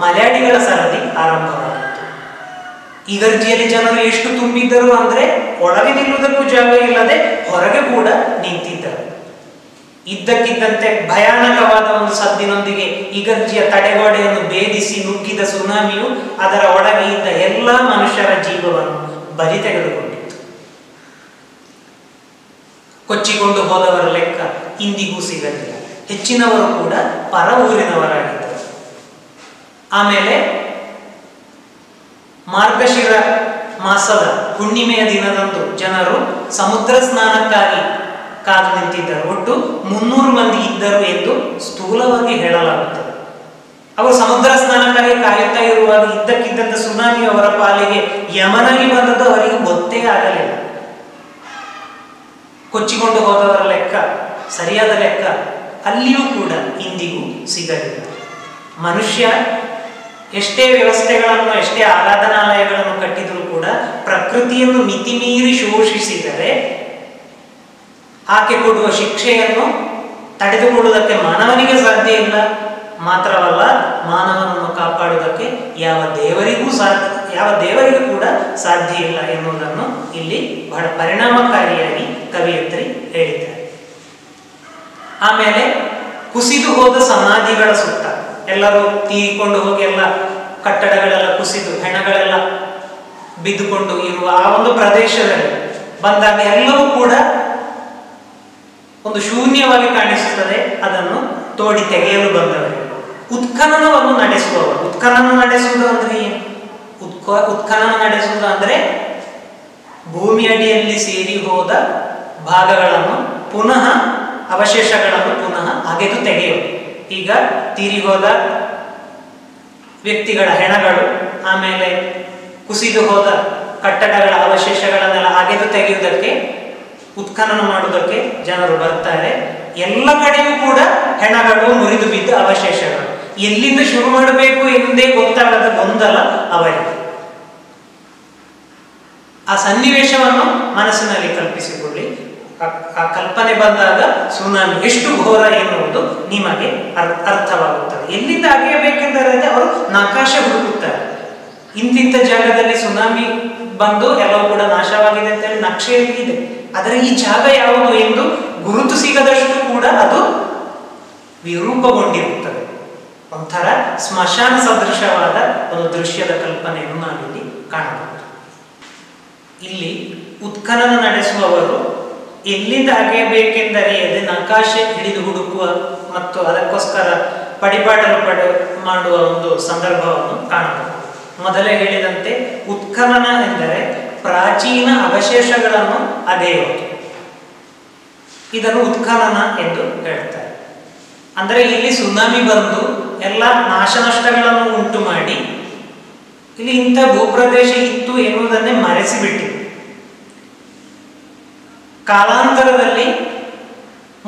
ಮಲಯಾಳಿಗಳ ಸರದಿ ಆರಂಭವಾಗಿತ್ತು. ಇಗರ್ಜಿಯಲ್ಲಿ ಜನರು ಎಷ್ಟು ತುಂಬಿದ್ದರು ಅಂದ್ರೆ ಒಳಗೆ ನಿಲ್ಲುವುದಕ್ಕೂ ಜಾಗ ಇಲ್ಲದೆ ಹೊರಗೆ ಕೂಡ ನಿಂತಿದ್ದರು. ಇದ್ದಕ್ಕಿದ್ದಂತೆ ಭಯಾನಕವಾದ ಒಂದು ಸದ್ದಿನೊಂದಿಗೆ ಇಗರ್ಜಿಯ ತಡೆಗೋಡೆಯನ್ನು ಭೇದಿಸಿ ನುಗ್ಗಿದ ಸುನಾಮಿಯು ಅದರ ಒಳಗೆ ಇದ್ದ ಎಲ್ಲ ಮನುಷ್ಯರ ಜೀವವನ್ನು ಬಲಿ ತೆಗೆದುಕೊಂಡಿತ್ತು. ಕೊಚ್ಚಿಕೊಂಡು ಹೋದವರ ಲೆಕ್ಕ ಇಂದಿಗೂ ಸಿಗಲಿಲ್ಲ. ಹೆಚ್ಚಿನವರು ಕೂಡ ಪರ ಊರಿನವರಾಗಿದ್ದರು. ಆಮೇಲೆ ಮಾರ್ಗಶಿರ ಮಾಸದ ಹುಣ್ಣಿಮೆಯ ದಿನದಂದು ಜನರು ಸಮುದ್ರ ಸ್ನಾನಕ್ಕಾಗಿ ಕಾದು ನಿಂತಿದ್ದರು. ಒಟ್ಟು 300 ಮಂದಿ ಇದ್ದರು ಎಂದು ಸ್ಥೂಲವಾಗಿ ಹೇಳಲಾಗುತ್ತದೆ. ಅವರು ಸಮುದ್ರ ಸ್ನಾನಕ್ಕಾಗಿ ಕಾಯುತ್ತಾ ಇರುವಾಗ ಇದ್ದಕ್ಕಿದ್ದಂತ ಸುನಾಮಿ ಅವರ ಪಾಲಿಗೆ ಯಮನಾಗಿ ಬಂದದ್ದು ಅವರಿಗೆ ಗೊತ್ತೇ ಆಗಲಿಲ್ಲ. ಕೊಚ್ಚಿಕೊಂಡು ಹೋದವರ ಲೆಕ್ಕ, ಸರಿಯಾದ ಲೆಕ್ಕ ಅಲ್ಲಿಯೂ ಕೂಡ ಇಂದಿಗೂ ಸಿಗಲಿಲ್ಲ. ಮನುಷ್ಯ ಎಷ್ಟೇ ವ್ಯವಸ್ಥೆಗಳನ್ನು, ಎಷ್ಟೇ ಆರಾಧನಾಲಯಗಳನ್ನು ಕಟ್ಟಿದರೂ ಕೂಡ ಪ್ರಕೃತಿಯನ್ನು ಮಿತಿಮೀರಿ ಶೋಷಿಸಿದರೆ ಆಕೆ ಕೊಡುವ ಶಿಕ್ಷೆಯನ್ನು ತಡೆದುಕೊಳ್ಳುವುದಕ್ಕೆ ಮಾನವನಿಗೆ ಸಾಧ್ಯ ಇಲ್ಲ. ಮಾತ್ರವಲ್ಲ, ಮಾನವನನ್ನು ಕಾಪಾಡುವುದಕ್ಕೆ ಯಾವ ದೇವರಿಗೂ ಕೂಡ ಸಾಧ್ಯ ಇಲ್ಲ ಎನ್ನುವುದನ್ನು ಇಲ್ಲಿ ಬಹಳ ಪರಿಣಾಮಕಾರಿಯಾಗಿ ಕವಿಯತ್ರಿ ಹೇಳಿದ್ದಾರೆ. ಆಮೇಲೆ ಕುಸಿದು ಹೋದ ಸಮಾಧಿಗಳ ಸುತ್ತ ಎಲ್ಲರೂ ತೀರಿಕೊಂಡು ಹೋಗಿ ಎಲ್ಲ ಕಟ್ಟಡಗಳೆಲ್ಲ ಕುಸಿದು ಹೆಣಗಳೆಲ್ಲ ಬಿದ್ದುಕೊಂಡು ಇರುವ ಆ ಒಂದು ಪ್ರದೇಶದಲ್ಲಿ ಬಂದಾಗ ಎಲ್ಲವೂ ಕೂಡ ಒಂದು ಶೂನ್ಯವಾಗಿ ಕಾಣಿಸುತ್ತದೆ. ಅದನ್ನು ತೋಡಿ ತೆಗೆಯಲು ಬಂದವರಿಗೆ ಉತ್ಖನನವನ್ನು ನಡೆಸುವವರು. ಉತ್ಖನನ ನಡೆಸುವುದು ಅಂದ್ರೆ ಏನು? ಉತ್ಖನನ ನಡೆಸುವುದು ಅಂದ್ರೆ ಭೂಮಿ ಅಡಿಯಲ್ಲಿ ಸೇರಿ ಹೋದ ಭಾಗಗಳನ್ನು ಪುನಃ, ಅವಶೇಷಗಳನ್ನು ಪುನಃ ಅಗೆದು ತೆಗೆಯುವುದು. ಈಗ ತೀರಿ ಹೋದ ವ್ಯಕ್ತಿಗಳ ಹೆಣಗಳು, ಆಮೇಲೆ ಕುಸಿದು ಹೋದ ಕಟ್ಟಡಗಳ ಅವಶೇಷಗಳನ್ನೆಲ್ಲ ಅಗೆದು ತೆಗೆಯುವುದಕ್ಕೆ, ಉತ್ಖನನ ಮಾಡುವುದಕ್ಕೆ ಜನರು ಬರ್ತಾರೆ. ಎಲ್ಲ ಕಡೆಯೂ ಕೂಡ ಹೆಣಗಳು, ಮುರಿದು ಬಿದ್ದ ಅವಶೇಷಗಳು. ಎಲ್ಲಿಂದ ಶುರು ಮಾಡಬೇಕು ಎಂದೇ ಗೊತ್ತಾಗದ ಗೊಂದಲ ಅವರಿಗೆ. ಆ ಸನ್ನಿವೇಶವನ್ನು ಮನಸ್ಸಿನಲ್ಲಿ ಕಲ್ಪಿಸಿಕೊಳ್ಳಿ. ಆ ಕಲ್ಪನೆ ಬಂದಾಗ ಸುನಾಮಿ ಎಷ್ಟು ಘೋರ ಎನ್ನುವುದು ನಿಮಗೆ ಅರ್ಥವಾಗುತ್ತದೆ. ಎಲ್ಲಿಂದ ಅಗೆಯಬೇಕೆಂದರೆ ಅವರು ನಕಾಶೆ ಹುಡುಕುತ್ತಾರೆ. ಇಂತಿಂಥ ಜಾಗದಲ್ಲಿ ಸುನಾಮಿ ಬಂದು ಎಲ್ಲವೂ ಕೂಡ ನಾಶವಾಗಿದೆ ಅಂತ ಹೇಳಿ ನಕ್ಷೆಯಲ್ಲಿ ಇದೆ. ಆದರೆ ಈ ಜಾಗ ಯಾವುದು ಎಂದು ಗುರುತು ಸಿಗದಷ್ಟು ಕೂಡ ಅದು ವಿರೂಪಗೊಂಡಿರುತ್ತದೆ. ಒಂಥರ ಸ್ಮಶಾನ ಸದೃಶವಾದ ಒಂದು ದೃಶ್ಯದ ಕಲ್ಪನೆಯನ್ನು ನಾವಿಲ್ಲಿ ಕಾಣಬಹುದು. ಇಲ್ಲಿ ಉತ್ಖನನ ನಡೆಸುವವರು ಎಲ್ಲಿಂದ ಅಗೆಯಬೇಕೆಂದರೆ ನಕಾಶೆ ಹಿಡಿದು ಹುಡುಕುವ ಮತ್ತು ಅದಕ್ಕೋಸ್ಕರ ಪಡಿಪಾಟಲು ಮಾಡುವ ಒಂದು ಸಂದರ್ಭವನ್ನು ಕಾಣಬಹುದು. ಮೊದಲೇ ಹೇಳಿದಂತೆ ಉತ್ಖನನ ಎಂದರೆ ಪ್ರಾಚೀನ ಅವಶೇಷಗಳನ್ನು ಅಗೆಯುವುದು. ಇದನ್ನು ಉತ್ಖನನ ಎಂದು ಹೇಳ್ತಾರೆ. ಅಂದರೆ ಇಲ್ಲಿ ಸುನಾಮಿ ಬಂದು ಎಲ್ಲ ನಾಶ ನಷ್ಟಗಳನ್ನು ಉಂಟು ಮಾಡಿ ಇಲ್ಲಿ ಇಂಥ ಭೂಪ್ರದೇಶ ಇತ್ತು ಎನ್ನುವುದನ್ನೇ ಮರೆಸಿಬಿಟ್ಟಿದೆ. ಕಾಲಾಂತರದಲ್ಲಿ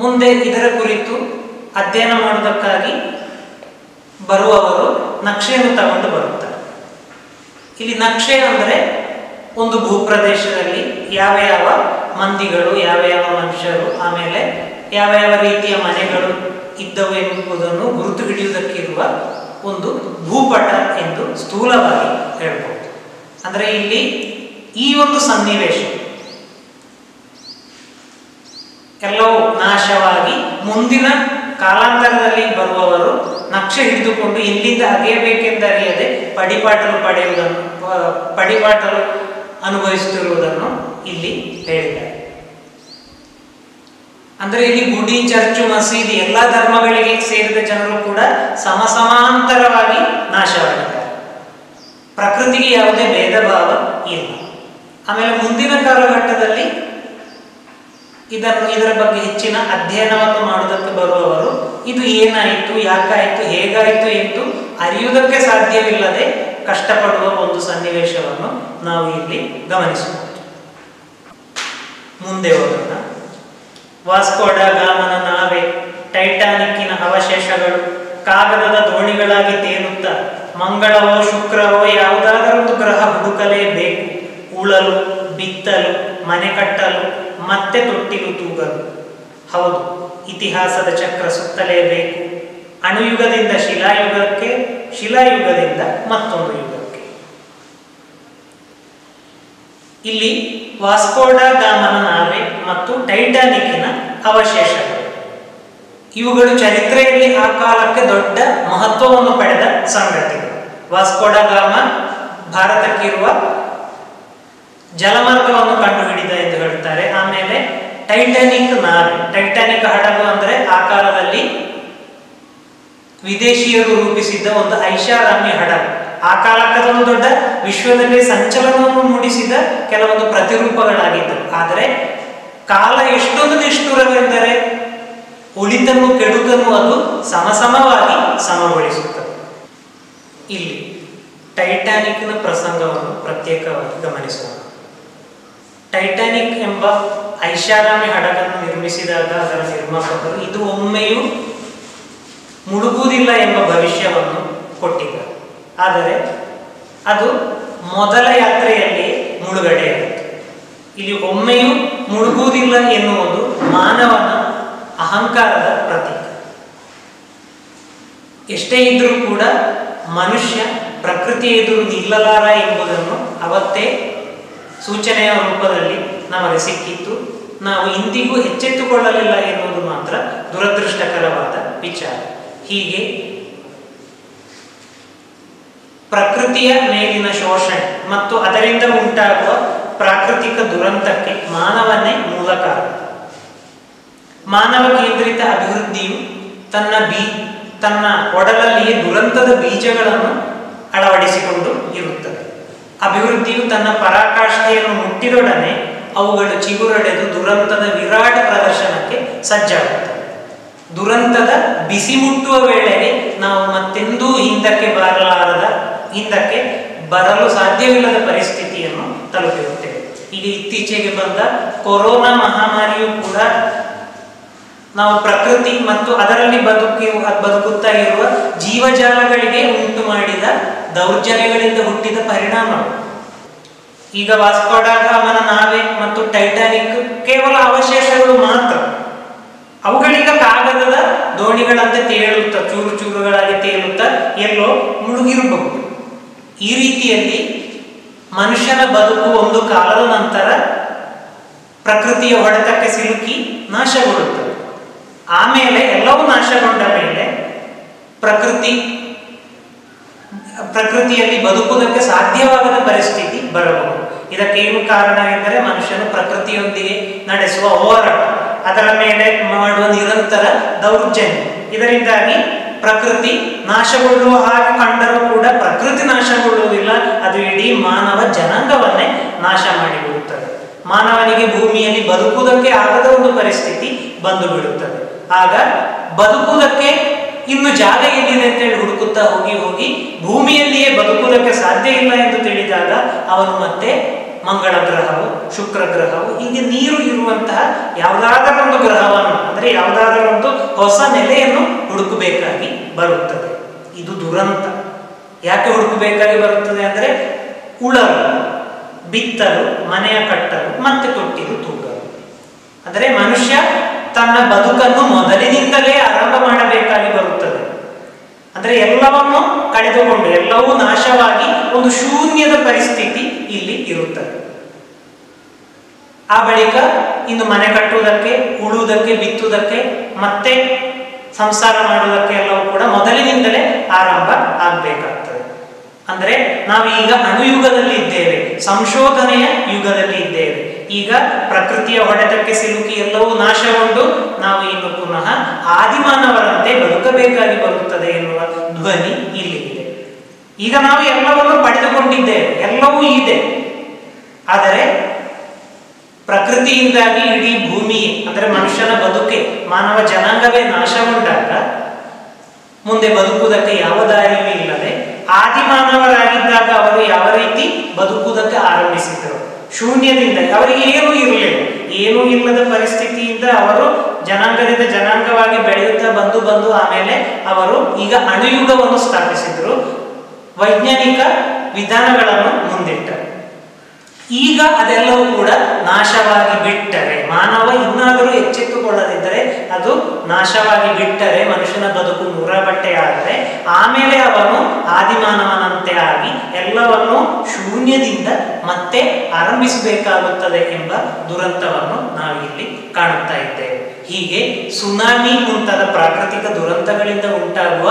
ಮುಂದೆ ಇದರ ಕುರಿತು ಅಧ್ಯಯನ ಮಾಡುವುದಕ್ಕಾಗಿ ಬರುವವರು ನಕ್ಷೆಯನ್ನು ತಗೊಂಡು ಬರುತ್ತಾರೆ. ಇಲ್ಲಿ ನಕ್ಷೆ ಅಂದರೆ ಒಂದು ಭೂಪ್ರದೇಶದಲ್ಲಿ ಯಾವ ಯಾವ ಮಂದಿಗಳು, ಯಾವ ಯಾವ ಮನುಷ್ಯರು, ಆಮೇಲೆ ಯಾವ ಯಾವ ರೀತಿಯ ಮನೆಗಳು ಇದ್ದವು ಎಂಬುದನ್ನು ಗುರುತು ಹಿಡಿಯುವುದಕ್ಕಿರುವ ಒಂದು ಭೂಪಟ ಎಂದು ಸ್ಥೂಲವಾಗಿ ಹೇಳ್ಬೋದು. ಅಂದರೆ ಇಲ್ಲಿ ಈ ಒಂದು ಸನ್ನಿವೇಶ ಎಲ್ಲವೂ ನಾಶವಾಗಿ ಮುಂದಿನ ಕಾಲಾಂತರದಲ್ಲಿ ಬರುವವರು ನಕ್ಷೆ ಹಿಡಿದುಕೊಂಡು ಎಲ್ಲಿಂದ ಅಗೆಯಬೇಕೆಂದರಿಯದೆ ಪಡಿಪಾಟಲು ಅನುಭವಿಸುತ್ತಿರುವುದನ್ನು ಇಲ್ಲಿ ಹೇಳಿದ್ದಾರೆ. ಅಂದ್ರೆ ಇಲ್ಲಿ ಗುಡಿ, ಚರ್ಚು, ಮಸೀದಿ ಎಲ್ಲ ಧರ್ಮಗಳಿಗೆ ಸೇರಿದ ಜನರು ಕೂಡ ಸಮಾಂತರವಾಗಿ ನಾಶವಾಗಿದ್ದಾರೆ. ಪ್ರಕೃತಿಗೆ ಯಾವುದೇ ಭೇದ ಭಾವ ಇಲ್ಲ. ಆಮೇಲೆ ಮುಂದಿನ ಕಾಲಘಟ್ಟದಲ್ಲಿ ಇದರ ಬಗ್ಗೆ ಹೆಚ್ಚಿನ ಅಧ್ಯಯನವನ್ನು ಮಾಡುವುದಕ್ಕೆ ಬರುವವರು ಇದು ಏನಾಯಿತು, ಯಾಕಾಯಿತು, ಹೇಗಾಯಿತು ಎಂದು ಅರಿಯುವುದಕ್ಕೆ ಸಾಧ್ಯವಿಲ್ಲದೆ ಕಷ್ಟಪಡುವ ಒಂದು ಸನ್ನಿವೇಶವನ್ನು ನಾವು ಇಲ್ಲಿ ಗಮನಿಸಬಹುದು. ಮುಂದೆ ಹೋಗೋಣ. ವಾಸ್ಕೋ ಡ ಗಾಮನ ನಾವೆ ಟೈಟಾನಿಕ್ಕಿನ ಅವಶೇಷಗಳು ಕಾಗದದ ದೋಣಿಗಳಾಗಿ ತೇಲುತ್ತಾ ಮಂಗಳವೋ ಶುಕ್ರವೋ ಯಾವುದಾದರೊಂದು ಗ್ರಹ ಹುಡುಕಲೇಬೇಕು. ಉಳಲು, ಬಿತ್ತಲು, ಮನೆ ಕಟ್ಟಲು, ಮತ್ತೆ ತೊಟ್ಟಿಲು ತೂಗಲು. ಹೌದು, ಇತಿಹಾಸದ ಚಕ್ರ ಸುತ್ತಲೇಬೇಕು. ಅಣುಯುಗದಿಂದ ಶಿಲಾಯುಗಕ್ಕೆ, ಶಿಲಾಯುಗದಿಂದ ಮತ್ತೊಂದು ಯುಗಕ್ಕೆ. ಇಲ್ಲಿ ವಾಸ್ಕೋ ಡ ಗಾಮನ ನಾವೆ ಮತ್ತು ಟೈಟಾನಿಕ್ಕಿನ ಅವಶೇಷಗಳು, ಇವುಗಳು ಚರಿತ್ರೆಯಲ್ಲಿ ಆ ಕಾಲಕ್ಕೆ ದೊಡ್ಡ ಮಹತ್ವವನ್ನು ಪಡೆದ ಸಂಗತಿಗಳು. ವಾಸ್ಕೋ ಡ ಗಾಮ ಭಾರತಕ್ಕಿರುವ ಜಲಮಾರ್ಗವನ್ನು ಕಂಡುಹಿಡಿದ ಎಂದು ಹೇಳ್ತಾರೆ. ಆಮೇಲೆ ಟೈಟಾನಿಕ್ ನಾವೆ, ಟೈಟಾನಿಕ್ ಹಡಗು ಅಂದರೆ ಆ ಕಾಲದಲ್ಲಿ ವಿದೇಶಿಯರು ರೂಪಿಸಿದ್ದ ಒಂದು ಐಷಾರಾಮಿ ಹಡಗು. ಆ ಕಾಲಕ್ಕೆ ಅದೊಂದು ದೊಡ್ಡ ವಿಶ್ವದಲ್ಲಿ ಸಂಚಲನವನ್ನು ಮೂಡಿಸಿದ ಕೆಲವೊಂದು ಪ್ರತಿರೂಪಗಳಾಗಿದ್ದವು. ಆದರೆ ಕಾಲ ಎಷ್ಟೊಂದು ನಿಷ್ಠುರವೆಂದರೆ ಒಳಿತನ್ನು ಕೆಡುಕನ್ನು ಅದು ಸಮಸಮವಾಗಿ ಸಮಗೊಳಿಸುತ್ತದೆ. ಇಲ್ಲಿ ಟೈಟಾನಿಕ್ನ ಪ್ರಸಂಗವನ್ನು ಪ್ರತ್ಯೇಕವಾಗಿ ಗಮನಿಸೋಣ. ಟೈಟಾನಿಕ್ ಎಂಬ ಐಷಾರಾಮಿ ಹಡಗನ್ನು ನಿರ್ಮಿಸಿದಾಗ ಅದರ ನಿರ್ಮಾಪಕರು ಇದು ಒಮ್ಮೆಯೂ ಮುಳುಗುವುದಿಲ್ಲ ಎಂಬ ಭವಿಷ್ಯವನ್ನು ಕೊಟ್ಟಿದ್ದಾರೆ. ಆದರೆ ಅದು ಮೊದಲ ಯಾತ್ರೆಯಲ್ಲಿ ಮುಳುಗಡೆಯಾಯಿತು. ಇಲ್ಲಿ ಒಮ್ಮೆಯೂ ಮುಳುಗುವುದಿಲ್ಲ ಎನ್ನುವುದು ಮಾನವನ ಅಹಂಕಾರದ ಪ್ರತೀಕ. ಎಷ್ಟೇ ಇದ್ರೂ ಕೂಡ ಮನುಷ್ಯ ಪ್ರಕೃತಿ ಎದುರು ನಿಲ್ಲಲಾರ ಎಂಬುದನ್ನು ಅವತ್ತೇ ಸೂಚನೆಯ ರೂಪದಲ್ಲಿ ನಮಗೆ ಸಿಕ್ಕಿತ್ತು. ನಾವು ಇಂದಿಗೂ ಎಚ್ಚೆತ್ತುಕೊಳ್ಳಲಿಲ್ಲ ಎನ್ನುವುದು ಮಾತ್ರ ದುರದೃಷ್ಟಕರವಾದ ವಿಚಾರ. ಹೀಗೆ ಪ್ರಕೃತಿಯ ಮೇಲಿನ ಶೋಷಣೆ ಮತ್ತು ಅದರಿಂದ ಉಂಟಾಗುವ ಪ್ರಾಕೃತಿಕ ದುರಂತಕ್ಕೆ ಮಾನವನೇ ಮೂಲ ಕಾರಣ. ಮಾನವ ಕೇಂದ್ರಿತ ಅಭಿವೃದ್ಧಿಯು ತನ್ನ ಒಡಲಲ್ಲಿಯೇ ದುರಂತದ ಬೀಜಗಳನ್ನು ಅಳವಡಿಸಿಕೊಂಡು ಇರುತ್ತದೆ. ಅಭಿವೃದ್ಧಿಯು ತನ್ನ ಪರಾಕಾಷ್ಠೆಯನ್ನು ಮುಟ್ಟಿದೊಡನೆ ಅವುಗಳು ಚಿಗುರೊಡೆದು ದುರಂತದ ವಿರಾಟ ಪ್ರದರ್ಶನಕ್ಕೆ ಸಜ್ಜಾಗುತ್ತವೆ. ದುರಂತದ ಬಿಸಿ ಮುಟ್ಟುವ ವೇಳೆಗೆ ನಾವು ಮತ್ತೆಂದೂ ಹಿಂದಕ್ಕೆ ಬರಲು ಸಾಧ್ಯವಿಲ್ಲದ ಪರಿಸ್ಥಿತಿಯನ್ನು ತಲುಪಿರುತ್ತೇವೆ. ಈಗ ಇತ್ತೀಚೆಗೆ ಬಂದ ಕೊರೋನಾ ಮಹಾಮಾರಿಯು ಕೂಡ ನಾವು ಪ್ರಕೃತಿ ಮತ್ತು ಅದರಲ್ಲಿ ಬದುಕುತ್ತಾ ಇರುವ ಜೀವಜಾಲಗಳಿಗೆ ಉಂಟು ಮಾಡಿದ ದೌರ್ಜನ್ಯಗಳಿಂದ ಹುಟ್ಟಿದ ಪರಿಣಾಮ. ಈಗ ವಾಸ್ಕೋ ಡ ಗಾಮನ ನಾವೆ ಮತ್ತು ಟೈಟಾನಿಕ್ ಕೇವಲ ಅವಶೇಷಗಳು ಮಾತ್ರ. ಅವುಗಳೀಗ ಕಾಗದದ ದೋಣಿಗಳಂತೆ ತೇಲುತ್ತಾ, ಚೂರು ಚೂರುಗಳಾಗಿ ತೇಲುತ್ತಾ ಎಲ್ಲೋ ಮುಳುಗಿರಬಹುದು. ಈ ರೀತಿಯಲ್ಲಿ ಮನುಷ್ಯನ ಬದುಕು ಒಂದು ಕಾಲದ ನಂತರ ಪ್ರಕೃತಿಯ ಹೊಡೆತಕ್ಕೆ ಸಿಲುಕಿ ನಾಶಗೊಳ್ಳುತ್ತದೆ. ಆಮೇಲೆ ಎಲ್ಲವೂ ನಾಶಗೊಂಡ ಮೇಲೆ ಪ್ರಕೃತಿಯಲ್ಲಿ ಬದುಕುವುದಕ್ಕೆ ಸಾಧ್ಯವಾಗದ ಪರಿಸ್ಥಿತಿ ಬರಬಹುದು. ಇದಕ್ಕೇನು ಕಾರಣ ಎಂದರೆ ಮನುಷ್ಯನು ಪ್ರಕೃತಿಯೊಂದಿಗೆ ನಡೆಸುವ ಹೋರಾಟ, ಅದರ ಮೇಲೆ ಮಾಡುವ ನಿರಂತರ ದೌರ್ಜನ್ಯ. ಇದರಿಂದಾಗಿ ಪ್ರಕೃತಿ ನಾಶಗೊಳ್ಳುವ ಹಾಗೆ ಕಂಡರೂ ಕೂಡ ಪ್ರಕೃತಿ ನಾಶಗೊಳ್ಳುವುದಿಲ್ಲ, ಅದು ಇಡೀ ಮಾನವ ಜನಾಂಗವನ್ನೇ ನಾಶ ಮಾಡಿಬಿಡುತ್ತದೆ. ಮಾನವನಿಗೆ ಭೂಮಿಯಲ್ಲಿ ಬದುಕುವುದಕ್ಕೆ ಆಗದ ಒಂದು ಪರಿಸ್ಥಿತಿ ಬಂದು ಬಿಡುತ್ತದೆ. ಆಗ ಬದುಕುವುದಕ್ಕೆ ಇನ್ನು ಜಾಗ ಎಲ್ಲಿದೆ ಅಂತೇಳಿ ಹುಡುಕುತ್ತಾ ಹೋಗಿ ಹೋಗಿ ಭೂಮಿಯಲ್ಲಿಯೇ ಬದುಕುವುದಕ್ಕೆ ಸಾಧ್ಯ ಇಲ್ಲ ಎಂದು ತಿಳಿದಾಗ ಅವನು ಮತ್ತೆ ಮಂಗಳ ಗ್ರಹವು, ಶುಕ್ರ ಗ್ರಹವು, ಹೀಗೆ ನೀರು ಇರುವಂತಹ ಯಾವುದಾದರೊಂದು ಗ್ರಹವನ್ನು ಅಂದರೆ ಯಾವುದಾದರೊಂದು ಹೊಸ ನೆಲೆಯನ್ನು ಹುಡುಕಬೇಕಾಗಿ ಬರುತ್ತದೆ. ಇದು ದುರಂತ. ಯಾಕೆ ಹುಡುಕಬೇಕಾಗಿ ಬರುತ್ತದೆ ಅಂದರೆ ಉಳಲು, ಬಿತ್ತಲು, ಮನೆಯ ಕಟ್ಟಲು, ಮತ್ತೆ ತೊಟ್ಟಿಲು ತೂಗಲು. ಅಂದರೆ ಮನುಷ್ಯ ತನ್ನ ಬದುಕನ್ನು ಮೊದಲಿನಿಂದಲೇ ಆರಂಭ ಮಾಡಬೇಕಾಗಿ ಬರುತ್ತದೆ. ಅಂದರೆ ಎಲ್ಲವನ್ನು ಕಳೆದುಕೊಂಡು ಎಲ್ಲವೂ ನಾಶವಾಗಿ ಒಂದು ಶೂನ್ಯದ ಪರಿಸ್ಥಿತಿ ಇಲ್ಲಿ ಇರುತ್ತದೆ. ಆ ಬಳಿಕ ಇನ್ನು ಮನೆ ಕಟ್ಟುವುದಕ್ಕೆ, ಉಳುವುದಕ್ಕೆ, ಬಿತ್ತುವುದಕ್ಕೆ, ಮತ್ತೆ ಸಂಸಾರ ಮಾಡುವುದಕ್ಕೆ ಎಲ್ಲವೂ ಕೂಡ ಮೊದಲಿನಿಂದಲೇ ಆರಂಭ ಆಗಬೇಕಾಗ್ತದೆ. ಅಂದರೆ ನಾವು ಈಗ ಅಣುಯುಗದಲ್ಲಿ ಇದ್ದೇವೆ, ಸಂಶೋಧನೆಯ ಯುಗದಲ್ಲಿ ಇದ್ದೇವೆ. ಈಗ ಪ್ರಕೃತಿಯ ಹೊಡೆತಕ್ಕೆ ಸಿಲುಕಿ ಎಲ್ಲವೂ ನಾಶಗೊಂಡು ನಾವು ಇನ್ನು ಪುನಃ ಆದಿಮಾನವರಂತೆ ಬದುಕಬೇಕಾಗಿ ಬರುತ್ತದೆ ಎನ್ನುವ ಧ್ವನಿ ಇಲ್ಲಿ ಇದೆ. ಈಗ ನಾವು ಎಲ್ಲವನ್ನು ಪಡೆದುಕೊಂಡಿದ್ದೇವೆ, ಎಲ್ಲವೂ ಇದೆ. ಆದರೆ ಪ್ರಕೃತಿಯಿಂದಾಗಿ ಇಡೀ ಭೂಮಿ ಅಂದರೆ ಮನುಷ್ಯನ ಬದುಕೆ, ಮಾನವ ಜನಾಂಗವೇ ನಾಶಗೊಂಡಾಗ ಮುಂದೆ ಬದುಕುವುದಕ್ಕೆ ಯಾವ ದಾರಿಯೂ ಇಲ್ಲದೆ ಆದಿಮಾನವರಾಗಿದ್ದಾಗ ಅವರು ಯಾವ ರೀತಿ ಬದುಕುವುದಕ್ಕೆ ಆರಂಭಿಸಿದರು? ಶೂನ್ಯದಿಂದ. ಅವರಿಗೆ ಏನೂ ಇರಲಿಲ್ಲ. ಏನೂ ಇಲ್ಲದ ಪರಿಸ್ಥಿತಿಯಿಂದ ಅವರು ಜನಾಂಗದಿಂದ ಜನಾಂಗವಾಗಿ ಬೆಳೆಯುತ್ತಾ ಬಂದು ಆಮೇಲೆ ಅವರು ಈಗ ಅಣುಯುಗವನ್ನು ಸ್ಥಾಪಿಸಿದರು, ವೈಜ್ಞಾನಿಕ ವಿಧಾನಗಳನ್ನು ಮುಂದಿಟ್ಟರು. ಈಗ ಅದೆಲ್ಲವೂ ಕೂಡ ನಾಶವಾಗಿ ಬಿಟ್ಟರೆ, ಮಾನವ ಇನ್ನಾದರೂ ಎಚ್ಚೆತ್ತುಕೊಳ್ಳದಿದ್ದರೆ, ಅದು ನಾಶವಾಗಿ ಬಿಟ್ಟರೆ, ಮನುಷ್ಯನ ಬದುಕು ನೂರಬಟ್ಟೆಯಾದರೆ ಆಮೇಲೆ ಅವನು ಆದಿಮಾನವನಂತೆ ಆಗಿ ಎಲ್ಲವನ್ನು ಶೂನ್ಯದಿಂದ ಮತ್ತೆ ಆರಂಭಿಸಬೇಕಾಗುತ್ತದೆ ಎಂಬ ದುರಂತವನ್ನು ನಾವಿಲ್ಲಿ ಕಾಣುತ್ತಾ ಇದ್ದೇವೆ. ಹೀಗೆ ಸುನಾಮಿ ಮುಂತಾದ ಪ್ರಾಕೃತಿಕ ದುರಂತಗಳಿಂದ ಉಂಟಾಗುವ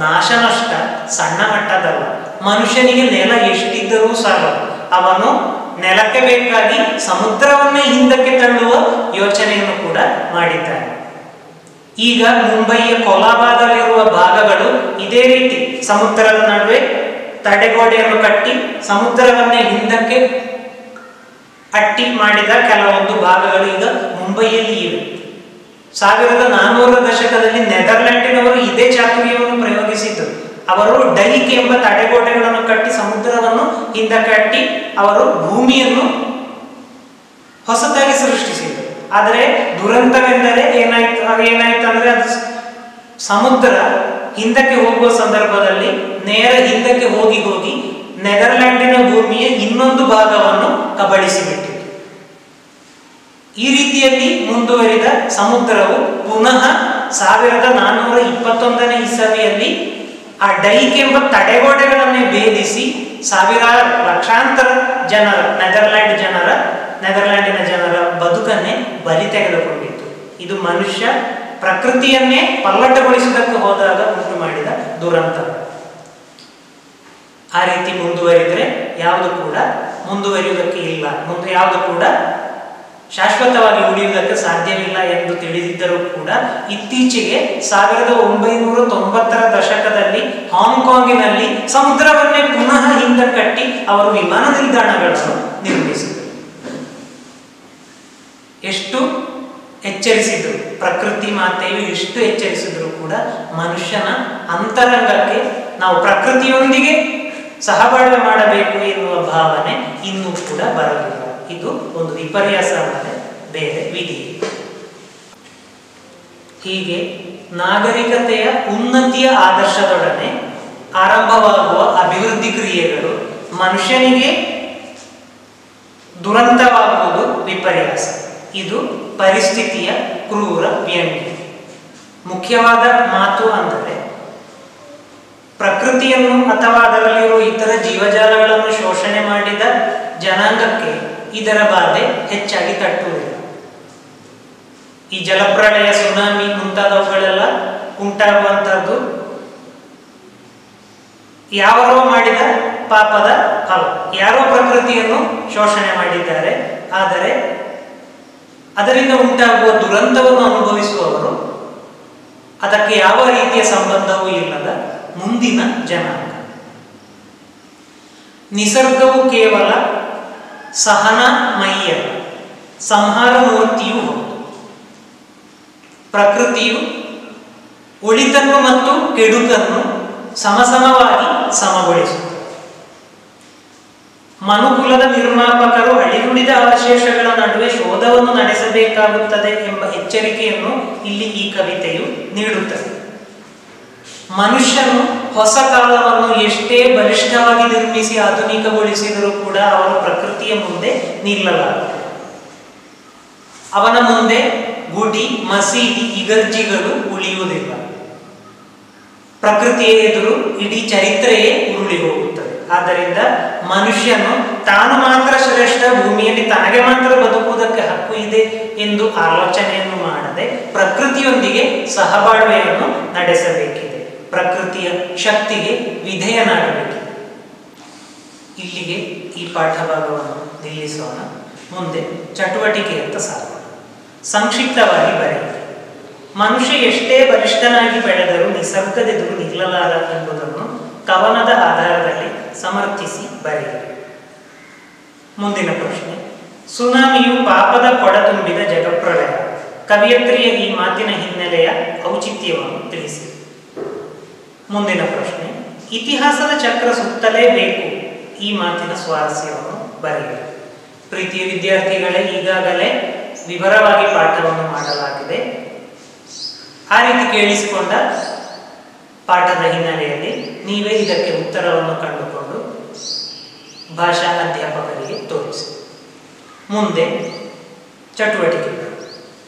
ನಾಶನಷ್ಟ ಸಣ್ಣ ಮಟ್ಟದಲ್ಲ. ಮನುಷ್ಯನಿಗೆ ನೆಲ ಎಷ್ಟಿದ್ದರೂ ಸಾಲದು, ಅವನು ನೆಲಕ್ಕೆ ಬೇಕಾಗಿ ಸಮುದ್ರವನ್ನೇ ಹಿಂದಕ್ಕೆ ತಳ್ಳುವ ಯೋಚನೆಯನ್ನು ಕೂಡ ಮಾಡಿದ್ದಾನೆ. ಈಗ ಮುಂಬಯಿಯ ಕೊಲಾಬಾದಲ್ಲಿರುವ ಭಾಗಗಳು ಇದೇ ರೀತಿ ಸಮುದ್ರದ ನಡುವೆ ತಡೆಗೋಡೆಯನ್ನು ಕಟ್ಟಿ ಸಮುದ್ರವನ್ನೇ ಹಿಂದಕ್ಕೆ ಅಟ್ಟಿ ಮಾಡಿದ ಕೆಲವೊಂದು ಭಾಗಗಳು ಈಗ ಮುಂಬಯಿಯಲ್ಲಿ ಇವೆ. 1400 ದಶಕದಲ್ಲಿ ನೆದರ್ಲ್ಯಾಂಡಿನವರು ಇದೇ ಚಾತುರ್ಯವನ್ನು ಪ್ರಯೋಗಿಸಿದ್ದರು. ಅವರು ಡೈಕ್ ಎಂಬ ತಡೆಗೋಡೆಗಳನ್ನು ಕಟ್ಟಿ ಸಮುದ್ರವನ್ನು ಹಿಂದಕ್ಕೆ ಅಟ್ಟಿ ಅವರು ಭೂಮಿಯನ್ನು ಹೊಸತಾಗಿ ಸೃಷ್ಟಿಸಿದರು. ಆದರೆ ದುರಂತವೆಂದರೆ ಏನಾಯ್ತು ಅಂದ್ರೆ ಅದು ಸಮುದ್ರ ಹಿಂದಕ್ಕೆ ಹೋಗುವ ಸಂದರ್ಭದಲ್ಲಿ ನೇರ ಹಿಂದಕ್ಕೆ ಹೋಗಿ ನೆದರ್ಲ್ಯಾಂಡಿನ ಭೂಮಿಯ ಇನ್ನೊಂದು ಭಾಗವನ್ನು ಕಬಳಿಸಿಬಿಟ್ಟಿತು. ಈ ರೀತಿಯಲ್ಲಿ ಮುಂದುವರಿದ ಸಮುದ್ರವು ಪುನಃ 1421ನೇ ಇಸವಿಯಲ್ಲಿ ಆ ಡೈಕ್ ಎಂಬ ತಡೆಗೋಡೆಗಳನ್ನೇ ಭೇದಿಸಿ ಸಾವಿರಾರು ಲಕ್ಷಾಂತರ ಜನರ ನೆದರ್ಲ್ಯಾಂಡಿನ ಜನರ ಬದುಕನ್ನೇ ಬಲಿ ತೆಗೆದುಕೊಂಡಿತ್ತು. ಇದು ಮನುಷ್ಯ ಪ್ರಕೃತಿಯನ್ನೇ ಪಲ್ಲಟಗೊಳಿಸುವುದಕ್ಕೆ ಹೋದಾಗ ಉಂಟು ಮಾಡಿದ ದುರಂತ. ಆ ರೀತಿ ಮುಂದುವರಿದರೆ ಯಾವುದು ಕೂಡ ಮುಂದುವರಿಯುವುದಕ್ಕೆ ಇಲ್ಲ, ಮುಂದೆ ಯಾವುದು ಕೂಡ ಶಾಶ್ವತವಾಗಿ ಉಳಿಯುವುದಕ್ಕೆ ಸಾಧ್ಯವಿಲ್ಲ ಎಂದು ತಿಳಿದಿದ್ದರೂ ಕೂಡ ಇತ್ತೀಚೆಗೆ 1990ರ ದಶಕದಲ್ಲಿ ಹಾಂಗ್ಕಾಂಗಿನಲ್ಲಿ ಸಮುದ್ರವನ್ನೇ ಪುನಃ ಹಿಂದಕ್ಕಟ್ಟಿ ಅವರು ವಿಮಾನ ನಿಲ್ದಾಣಗಳನ್ನು ನಿರ್ಮಿಸಿದರು. ಎಷ್ಟು ಎಚ್ಚರಿಸಿದ್ರು, ಪ್ರಕೃತಿ ಮಾತೆಯು ಎಷ್ಟು ಎಚ್ಚರಿಸಿದ್ರು ಕೂಡ ಮನುಷ್ಯನ ಅಂತರಂಗಕ್ಕೆ ನಾವು ಪ್ರಕೃತಿಯೊಂದಿಗೆ ಸಹಬಾಳ್ವೆ ಮಾಡಬೇಕು ಎನ್ನುವ ಭಾವನೆ ಇನ್ನೂ ಕೂಡ ಬರಲಿಲ್ಲ. ಇದು ಒಂದು ವಿಪರ್ಯಾಸ, ಬೇರೆ ವಿಧಿ. ಹೀಗೆ ನಾಗರಿಕತೆಯ ಉನ್ನತಿಯ ಆದರ್ಶದೊಡನೆ ಆರಂಭವಾಗುವ ಅಭಿವೃದ್ಧಿ ಕ್ರಿಯೆಗಳು ಮನುಷ್ಯನಿಗೆ ದುರಂತವಾಗುವುದು ವಿಪರ್ಯಾಸ. ಇದು ಪರಿಸ್ಥಿತಿಯ ಕ್ರೂರ ವ್ಯಂಗ್ಯ. ಮುಖ್ಯವಾದ ಮಾತು ಅಂದರೆ ಪ್ರಕೃತಿಯನ್ನು ಅಥವಾ ಅದರಲ್ಲಿರುವ ಇತರ ಜೀವಜಾಲಗಳನ್ನು ಶೋಷಣೆ ಮಾಡಿದ ಜನಾಂಗಕ್ಕೆ ಇದರ ಬಾಧೆ ಹೆಚ್ಚಾಗಿ ತಟ್ಟುವುದಿಲ್ಲ. ಈ ಜಲಪ್ರಳಯ, ಸುನಾಮಿ ಮುಂತಾದವುಗಳೆಲ್ಲ ಉಂಟಾಗುವಂತಹದ್ದು ಯಾರೋ ಮಾಡಿದ ಪಾಪದ ಫಲ. ಯಾರೋ ಪ್ರಕೃತಿಯನ್ನು ಶೋಷಣೆ ಮಾಡಿದ್ದಾರೆ, ಆದರೆ ಅದರಿಂದ ಉಂಟಾಗುವ ದುರಂತವನ್ನು ಅನುಭವಿಸುವವರು ಅದಕ್ಕೆ ಯಾವ ರೀತಿಯ ಸಂಬಂಧವೂ ಇಲ್ಲದ ಮುಂದಿನ ಜನಾಂಗ. ನಿಸರ್ಗವು ಕೇವಲ ಸಹನಮಯ್ಯ ಸಂಹಾರ ಮೂರ್ತಿಯೂ ಹೌದು. ಪ್ರಕೃತಿಯು ಒಳಿತನ್ನು ಮತ್ತು ಕೆಡುಕನ್ನು ಸಮಸಮವಾಗಿ ಸಮಗೊಳಿಸುತ್ತದೆ. ಮನುಕುಲದ ನಿರ್ಮಾಪಕರು ಅಳಿದುಳಿದ ಅವಶೇಷಗಳ ನಡುವೆ ಶೋಧವನ್ನು ನಡೆಸಬೇಕಾಗುತ್ತದೆ ಎಂಬ ಎಚ್ಚರಿಕೆಯನ್ನು ಇಲ್ಲಿ ಈ ಕವಿತೆಯು ನೀಡುತ್ತದೆ. ಮನುಷ್ಯನು ಹೊಸ ಕಾಲವನ್ನು ಎಷ್ಟೇ ಬಲಿಷ್ಠವಾಗಿ ನಿರ್ಮಿಸಿ ಆಧುನಿಕಗೊಳಿಸಿದರೂ ಕೂಡ ಅವನು ಪ್ರಕೃತಿಯ ಮುಂದೆ ನಿಲ್ಲಲಾರನು. ಅವನ ಮುಂದೆ ಗುಡಿ, ಮಸೀದಿ, ಇಗರ್ಜಿಗಳು ಉಳಿಯುವುದಿಲ್ಲ. ಪ್ರಕೃತಿಯ ಎದುರು ಇಡೀ ಚರಿತ್ರೆಯೇ ಉರುಳಿ ಹೋಗುತ್ತದೆ. ಆದ್ದರಿಂದ ಮನುಷ್ಯನು ತಾನು ಮಾತ್ರ ಶ್ರೇಷ್ಠ, ಭೂಮಿಯಲ್ಲಿ ತನಗೆ ಮಾತ್ರ ಬದುಕುವುದಕ್ಕೆ ಹಕ್ಕು ಇದೆ ಎಂದು ಆಲೋಚನೆಯನ್ನು ಮಾಡದೆ ಪ್ರಕೃತಿಯೊಂದಿಗೆ ಸಹಬಾಳ್ವೆಯನ್ನು ನಡೆಸಬೇಕಿದೆ. ಪ್ರಕೃತಿಯ ಶಕ್ತಿಗೆ ವಿಧೇಯನಾಗಬೇಕಿದೆ. ಇಲ್ಲಿಗೆ ಈ ಪಾಠ ಭಾಗವನ್ನು ನಿಲ್ಲಿಸೋಣ. ಮುಂದೆ ಚಟುವಟಿಕೆಯತ್ತ ಸಾಗೋಣ. ಸಂಕ್ಷಿಪ್ತವಾಗಿ ಬರೆಯಿರಿ. ಮನುಷ್ಯ ಎಷ್ಟೇ ಬಲಿಷ್ಠನಾಗಿ ಬೆಳೆದರೂ ನಿಸರ್ಗದೆದುರು ನಿಲ್ಲಲಾರ ಎಂಬುದನ್ನು ಕವನದ ಆಧಾರದಲ್ಲಿ ಸಮರ್ಥಿಸಿ ಬರೆಯಿರಿ. ಮುಂದಿನ ಪ್ರಶ್ನೆ. ಸುನಾಮಿಯು ಪಾಪದ ಕೊಡ ತುಂಬಿದ ಜಗಪ್ರಳಯ. ಕವಿಯತ್ರಿಯ ಈ ಮಾತಿನ ಹಿನ್ನೆಲೆಯ ಔಚಿತ್ಯವನ್ನು ತಿಳಿಸಿ. ಮುಂದಿನ ಪ್ರಶ್ನೆ. ಇತಿಹಾಸದ ಚಕ್ರ ಸುತ್ತಲೇಬೇಕು. ಈ ಮಾತಿನ ಸ್ವಾರಸ್ಯವನ್ನು ಬರೆಯಿರಿ. ಪ್ರೀತಿಯ ವಿದ್ಯಾರ್ಥಿಗಳೇ, ಈಗಾಗಲೇ ವಿವರವಾಗಿ ಪಾಠವನ್ನು ಮಾಡಲಾಗಿದೆ. ಆ ರೀತಿ ಕೇಳಿಸಿಕೊಂಡ ಪಾಠದ ಹಿನ್ನೆಲೆಯಲ್ಲಿ ನೀವೇ ಇದಕ್ಕೆ ಉತ್ತರವನ್ನು ಕಂಡುಕೊಂಡು ಭಾಷಾ ಅಧ್ಯಾಪಕರಿಗೆ ತೋರಿಸಿ. ಮುಂದೆ ಚಟುವಟಿಕೆಗಳು.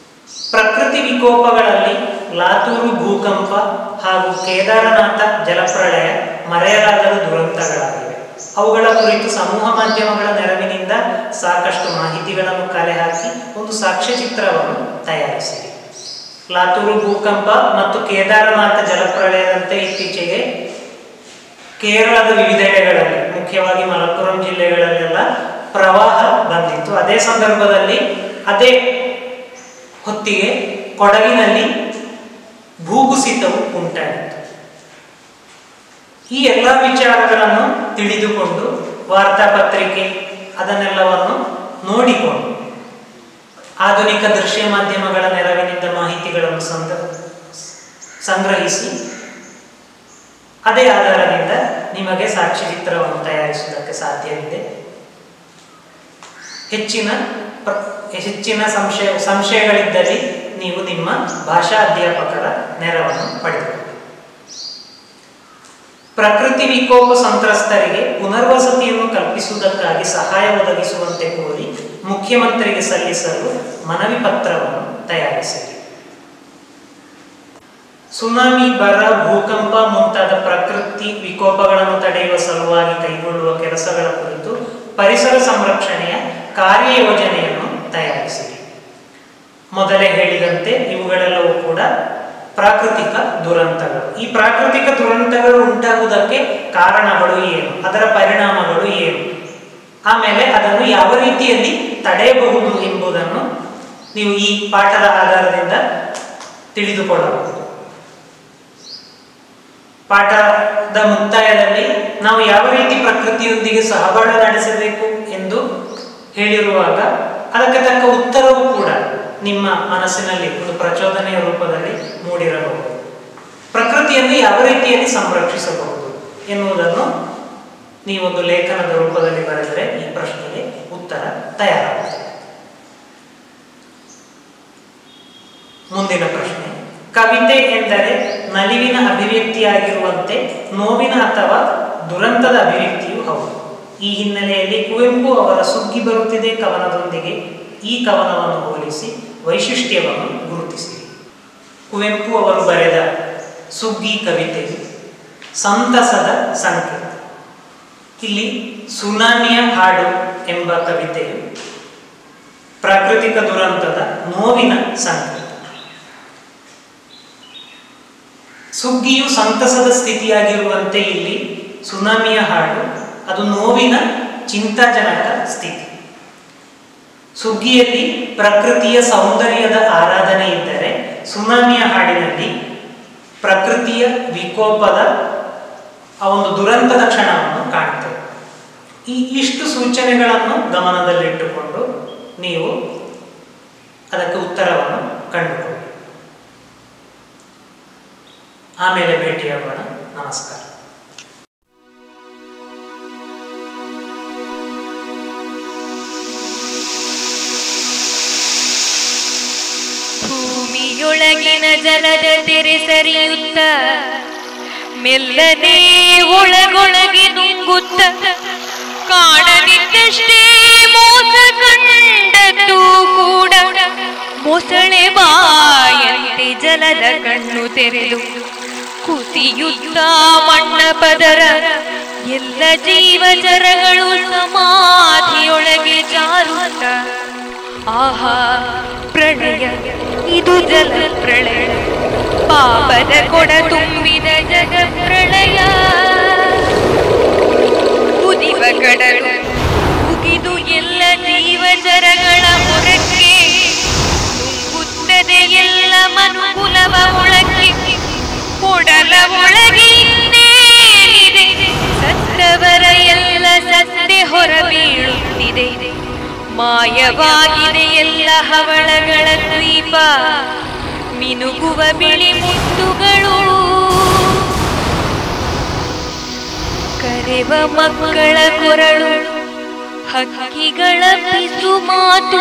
ಪ್ರಕೃತಿ ವಿಕೋಪಗಳಲ್ಲಿ ಲಾತೂರು ಭೂಕಂಪ ಹಾಗೂ ಕೇದಾರನಾಥ ಜಲಪ್ರಳಯ ಮರೆಯಲಾಗದ ದುರಂತಗಳಾಗಿವೆ. ಅವುಗಳ ಕುರಿತು ಸಮೂಹ ಮಾಧ್ಯಮಗಳ ನೆರವಿನಿಂದ ಸಾಕಷ್ಟು ಮಾಹಿತಿಗಳನ್ನು ಕಲೆ ಹಾಕಿ ಒಂದು ಸಾಕ್ಷ್ಯಚಿತ್ರವನ್ನು ತಯಾರಿಸಿದೆ. ಲಾತೂರು ಭೂಕಂಪ ಮತ್ತು ಕೇದಾರನಾಥ ಜಲಪ್ರಳಯದಂತೆ ಇತ್ತೀಚೆಗೆ ಕೇರಳದ ವಿವಿಧೆಡೆಗಳಲ್ಲಿ, ಮುಖ್ಯವಾಗಿ ಮಲಪ್ಪುರಂ ಜಿಲ್ಲೆಗಳಲ್ಲೆಲ್ಲ ಪ್ರವಾಹ ಬಂದಿತ್ತು. ಅದೇ ಸಂದರ್ಭದಲ್ಲಿ ಅದೇ ಹೊತ್ತಿಗೆ ಕೊಡಗಿನಲ್ಲಿ ಭೂಕುಸಿತವು ಉಂಟಾಯಿತು. ಈ ಎಲ್ಲ ವಿಚಾರಗಳನ್ನು ತಿಳಿದುಕೊಂಡು ವಾರ್ತಾಪತ್ರಿಕೆ ಅದನ್ನೆಲ್ಲವನ್ನು ನೋಡಿಕೊಂಡು ಆಧುನಿಕ ದೃಶ್ಯ ಮಾಧ್ಯಮಗಳ ನೆರವಿನಿಂದ ಮಾಹಿತಿಗಳನ್ನು ಸಂಗ್ರಹಿಸಿ ಅದೇ ಆಧಾರದಿಂದ ನಿಮಗೆ ಸಾಕ್ಷ್ಯಚಿತ್ರವನ್ನು ತಯಾರಿಸುವುದಕ್ಕೆ ಸಾಧ್ಯವಿದೆ. ಹೆಚ್ಚಿನ ಸಂಶಯಗಳಿದ್ದಲ್ಲಿ ನೀವು ನಿಮ್ಮ ಭಾಷಾ ಅಧ್ಯಾಪಕರ ನೆರವನ್ನು ಪಡೆದುಕೊಳ್ಳಿ. ಪ್ರಕೃತಿ ವಿಕೋಪ ಸಂತ್ರಸ್ತರಿಗೆ ಪುನರ್ವಸತಿಯನ್ನು ಕಲ್ಪಿಸುವುದಕ್ಕಾಗಿ ಸಹಾಯ ಒದಗಿಸುವಂತೆ ಕೋರಿ ಮುಖ್ಯಮಂತ್ರಿಗೆ ಸಲ್ಲಿಸಲು ಮನವಿ ಪತ್ರವನ್ನು ತಯಾರಿಸಿದೆ. ಸುನಾಮಿ, ಬರ, ಭೂಕಂಪ ಮುಂತಾದ ಪ್ರಕೃತಿ ವಿಕೋಪಗಳನ್ನು ತಡೆಯುವ ಸಲುವಾಗಿ ಕೈಗೊಳ್ಳುವ ಕೆಲಸಗಳ ಕುರಿತು ಪರಿಸರ ಸಂರಕ್ಷಣೆಯ ಕಾರ್ಯಯೋಜನೆಯನ್ನು ತಯಾರಿಸಿದೆ. ಮೊದಲೇ ಹೇಳಿದಂತೆ ಇವುಗಳೆಲ್ಲವೂ ಕೂಡ ಪ್ರಾಕೃತಿಕ ದುರಂತಗಳು. ಈ ಪ್ರಾಕೃತಿಕ ದುರಂತಗಳು ಉಂಟಾಗುವುದಕ್ಕೆ ಕಾರಣಗಳು ಏನು, ಅದರ ಪರಿಣಾಮಗಳು ಏನು, ಆಮೇಲೆ ಅದನ್ನು ಯಾವ ರೀತಿಯಲ್ಲಿ ತಡೆಯಬಹುದು ಎಂಬುದನ್ನು ನೀವು ಈ ಪಾಠದ ಆಧಾರದಿಂದ ತಿಳಿದುಕೊಳ್ಳಬಹುದು. ಪಾಠದ ಮುಕ್ತಾಯದಲ್ಲಿ ನಾವು ಯಾವ ರೀತಿ ಪ್ರಕೃತಿಯೊಂದಿಗೆ ಸಹಬಾಳ್ವೆ ನಡೆಸಬೇಕು ಎಂದು ಹೇಳಿರುವಾಗ ಅದಕ್ಕೆ ತಕ್ಕ ಉತ್ತರವೂ ಕೂಡ ನಿಮ್ಮ ಮನಸ್ಸಿನಲ್ಲಿ ಒಂದು ಪ್ರಚೋದನೆಯ ರೂಪದಲ್ಲಿ ಮೂಡಿರಬಹುದು. ಪ್ರಕೃತಿಯನ್ನು ಯಾವ ರೀತಿಯಲ್ಲಿ ಸಂರಕ್ಷಿಸಬಹುದು ಎನ್ನುವುದನ್ನು ನೀವೊಂದು ಲೇಖನದ ರೂಪದಲ್ಲಿ ಬರೆದರೆ ಈ ಪ್ರಶ್ನೆಗೆ ಉತ್ತರ ತಯಾರಾಗುತ್ತದೆ. ಮುಂದಿನ ಪ್ರಶ್ನೆ. ಕವಿತೆ ಎಂದರೆ ನಲಿವಿನ ಅಭಿವ್ಯಕ್ತಿಯಾಗಿರುವಂತೆ ನೋವಿನ ಅಥವಾ ದುರಂತದ ಅಭಿವ್ಯಕ್ತಿಯೂ ಹೌದು. ಈ ಹಿನ್ನೆಲೆಯಲ್ಲಿ ಕುವೆಂಪು ಅವರ ಸುಗ್ಗಿ ಬರುತ್ತಿದೆ ಕವನದೊಂದಿಗೆ ಈ ಕವನವನ್ನು ಹೋಲಿಸಿ ವೈಶಿಷ್ಟ್ಯವನ್ನು ಗುರುತಿಸಿರಿ. ಕುವೆಂಪು ಅವರು ಬರೆದ ಸುಗ್ಗಿ ಕವಿತೆಯು ಸಂತಸದ ಸಂಕೇತ. ಇಲ್ಲಿ ಸುನಾಮಿಯ ಹಾಡು ಎಂಬ ಕವಿತೆಯು ಪ್ರಾಕೃತಿಕ ದುರಂತದ ನೋವಿನ ಸಂಕೇತ. ಸುಗ್ಗಿಯು ಸಂತಸದ ಸ್ಥಿತಿಯಾಗಿರುವಂತೆ ಇಲ್ಲಿ ಸುನಾಮಿಯ ಹಾಡು ಅದು ನೋವಿನ ಚಿಂತಾಜನಕ ಸ್ಥಿತಿ. ಸುಗ್ಗಿಯಲ್ಲಿ ಪ್ರಕೃತಿಯ ಸೌಂದರ್ಯದ ಆರಾಧನೆ ಇದ್ದರೆ ಸುನಾಮಿಯ ಹಾಡಿನಲ್ಲಿ ಪ್ರಕೃತಿಯ ವಿಕೋಪದ ಆ ಒಂದು ದುರಂತದ ಕ್ಷಣವನ್ನು ಕಾಣ್ತೇವೆ. ಇಷ್ಟು ಸೂಚನೆಗಳನ್ನು ಗಮನದಲ್ಲಿಟ್ಟುಕೊಂಡು ನೀವು ಅದಕ್ಕೆ ಉತ್ತರವನ್ನು ಕಂಡುಕೊಳ್ಳಿ. ಆಮೇಲೆ ಭೇಟಿಯಾಗೋಣ. ನಮಸ್ಕಾರ.
ಭೂಮಿಯೊಳಗಿನ ಜಲದ ತೆರೆ ಸರಿಯುತ್ತ ಮೆಲ್ಲನೆ ಒಳಗೊಳಗೆ ನುಂಗುತ್ತ ಕಾಣದಿದ್ದಷ್ಟೇ ಮೋಸ ಕಂಡದ್ದು ಕೂಡ ಮೊಸಳೆ ಬಾಯಂತೆ ಜಲದ ಕಣ್ಣು ತೆರೆದು ಕುಸಿಯುತ್ತ ಮಣ್ಣ ಪದರ ಎಲ್ಲ ಜೀವಜರಗಳು ಸಮಾಧಿಯೊಳಗೆ ಜಾರುತ್ತ ಆಹಾ ಪ್ರಳಯ ಇದು ಜಲ ಪ್ರಳಯ ಪಾಪದ ಕೊಡ ತುಂಬಿದ ಜಗ ಪ್ರಳಯ ಕುದಿವ ಕಡಲು ಮುಗಿದು ಎಲ್ಲ ಜೀವಜರಗಳ ಹೊರಕ್ಕೆ ನುಂಗುತ್ತದೆ ಎಲ್ಲ ಮನುಕುಲವ ಒಳಗೆ ಕೊಡಲ ಒಳಗೆ ಇನ್ನೇನಿದೆ ಸತ್ತವರ ಎಲ್ಲ ಸತ್ತೆ ಹೊರ ಬೀಳುತ್ತಿದೆ ಮಾಯವಾಗಿದೆ ಎಲ್ಲ ಹವಳಗಳ ದ್ವೀಪ ಮಿನುಗುವ ಬಿಳಿ ಮುತ್ತುಗಳು ಕರೆವ ಮಕ್ಕಳ ಕೊರಳು ಹಕ್ಕಿಗಳ ಪಿಸು ಮಾತು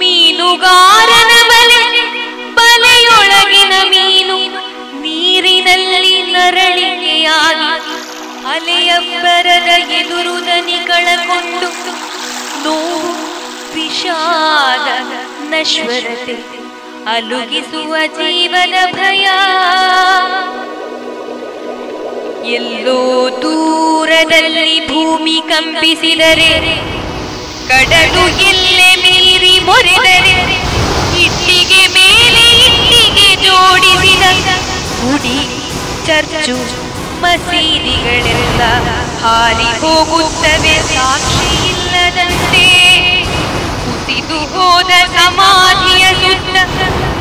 ಮೀನುಗಾರನ ಬಲೆಯೊಳಗಿನ ಮೀನು ನೀರಿನಲ್ಲಿ ನರಳಿಕೆಯಾಗಿ ಅಲೆಯಬ್ಬರದ ಎದುರು ದನಿಗಳ ಕೊಂಡು ನೋವು ವಿಷಾದ ನಶ್ವರತೆ ಅಲುಗಿಸುವ ಜೀವನ ಭಯ ಎಲ್ಲೋ ದೂರದಲ್ಲಿ ಭೂಮಿ ಕಂಪಿಸಿದರೆ ಕಡಲು ಎಲ್ಲೆ ಮೀರಿ ಮೊರೆದರೆ ಇಟ್ಟಿಗೆ ಮೇಲೆ ಇಟ್ಟಿಗೆ ಜೋಡಿಸಿದ ಗುಡಿ ಚರ್ಚು ಮಸೀದಿಗಳೆಲ್ಲ ಹಾರಿ ಹೋಗುತ್ತವೆ ಸಾಕ್ಷಿ ಇಲ್ಲದಂತೆ ಕುಸಿದು ಹೋದ ಸಮಾಧಿಯ ಸುತ್ತ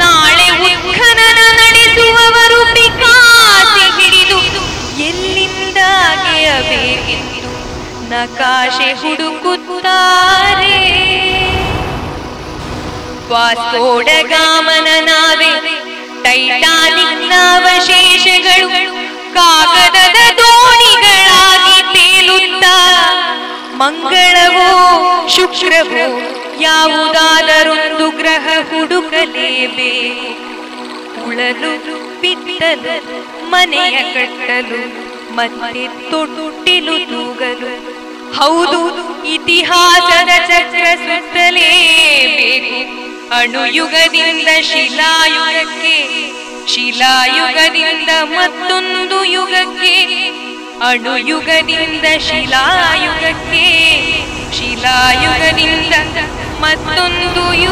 ನಾಳೆ ಉತ್ಖನನ ನಡೆಸುವವರು ಪಿಕಾಸಿ ಹಿಡಿದು ಎಲ್ಲಿಂದಾಗೆಯಬೇಕೆಂದು ನಕಾಶೆ ಹುಡುಕುತ್ತಾರೆ. ವಾಸ್ಕೋಡ ಗಾಮನ ನಾವೆ ಟೈಟಾನಿಕ್ ಅವಶೇಷಗಳು ಕಾಗದದ ದೋಣಿಗಳಾಗಿ ತೇಲುತ್ತ ಮಂಗಳವೋ ಶುಕ್ರವೋ ಯಾವುದಾದರೊಂದು ಗ್ರಹ ಹುಡುಕಲೇಬೇಕು. ಉಳಲು ಬಿತ್ತಲು ಮನೆಯ ಕಟ್ಟಲು ಮತ್ತೆ ತೊಟ್ಟಿಲು ತೂಗಲು ಹೌದು ಇತಿಹಾಸದ ಚಕ್ರ ಸುತ್ತಲೇಬೇಕು. ಅಣುಯುಗದಿಂದ ಶಿಲಾಯುಗಕ್ಕೆ ಶಿಲಾಯುಗದಿಂದ ಮತ್ತೊಂದು ಯುಗಕ್ಕೆ ಅಣುಯುಗದಿಂದ ಶಿಲಾಯುಗಕ್ಕೆ ಶಿಲಾಯುಗದಿಂದ ಮತ್ತೊಂದು ಯುಗ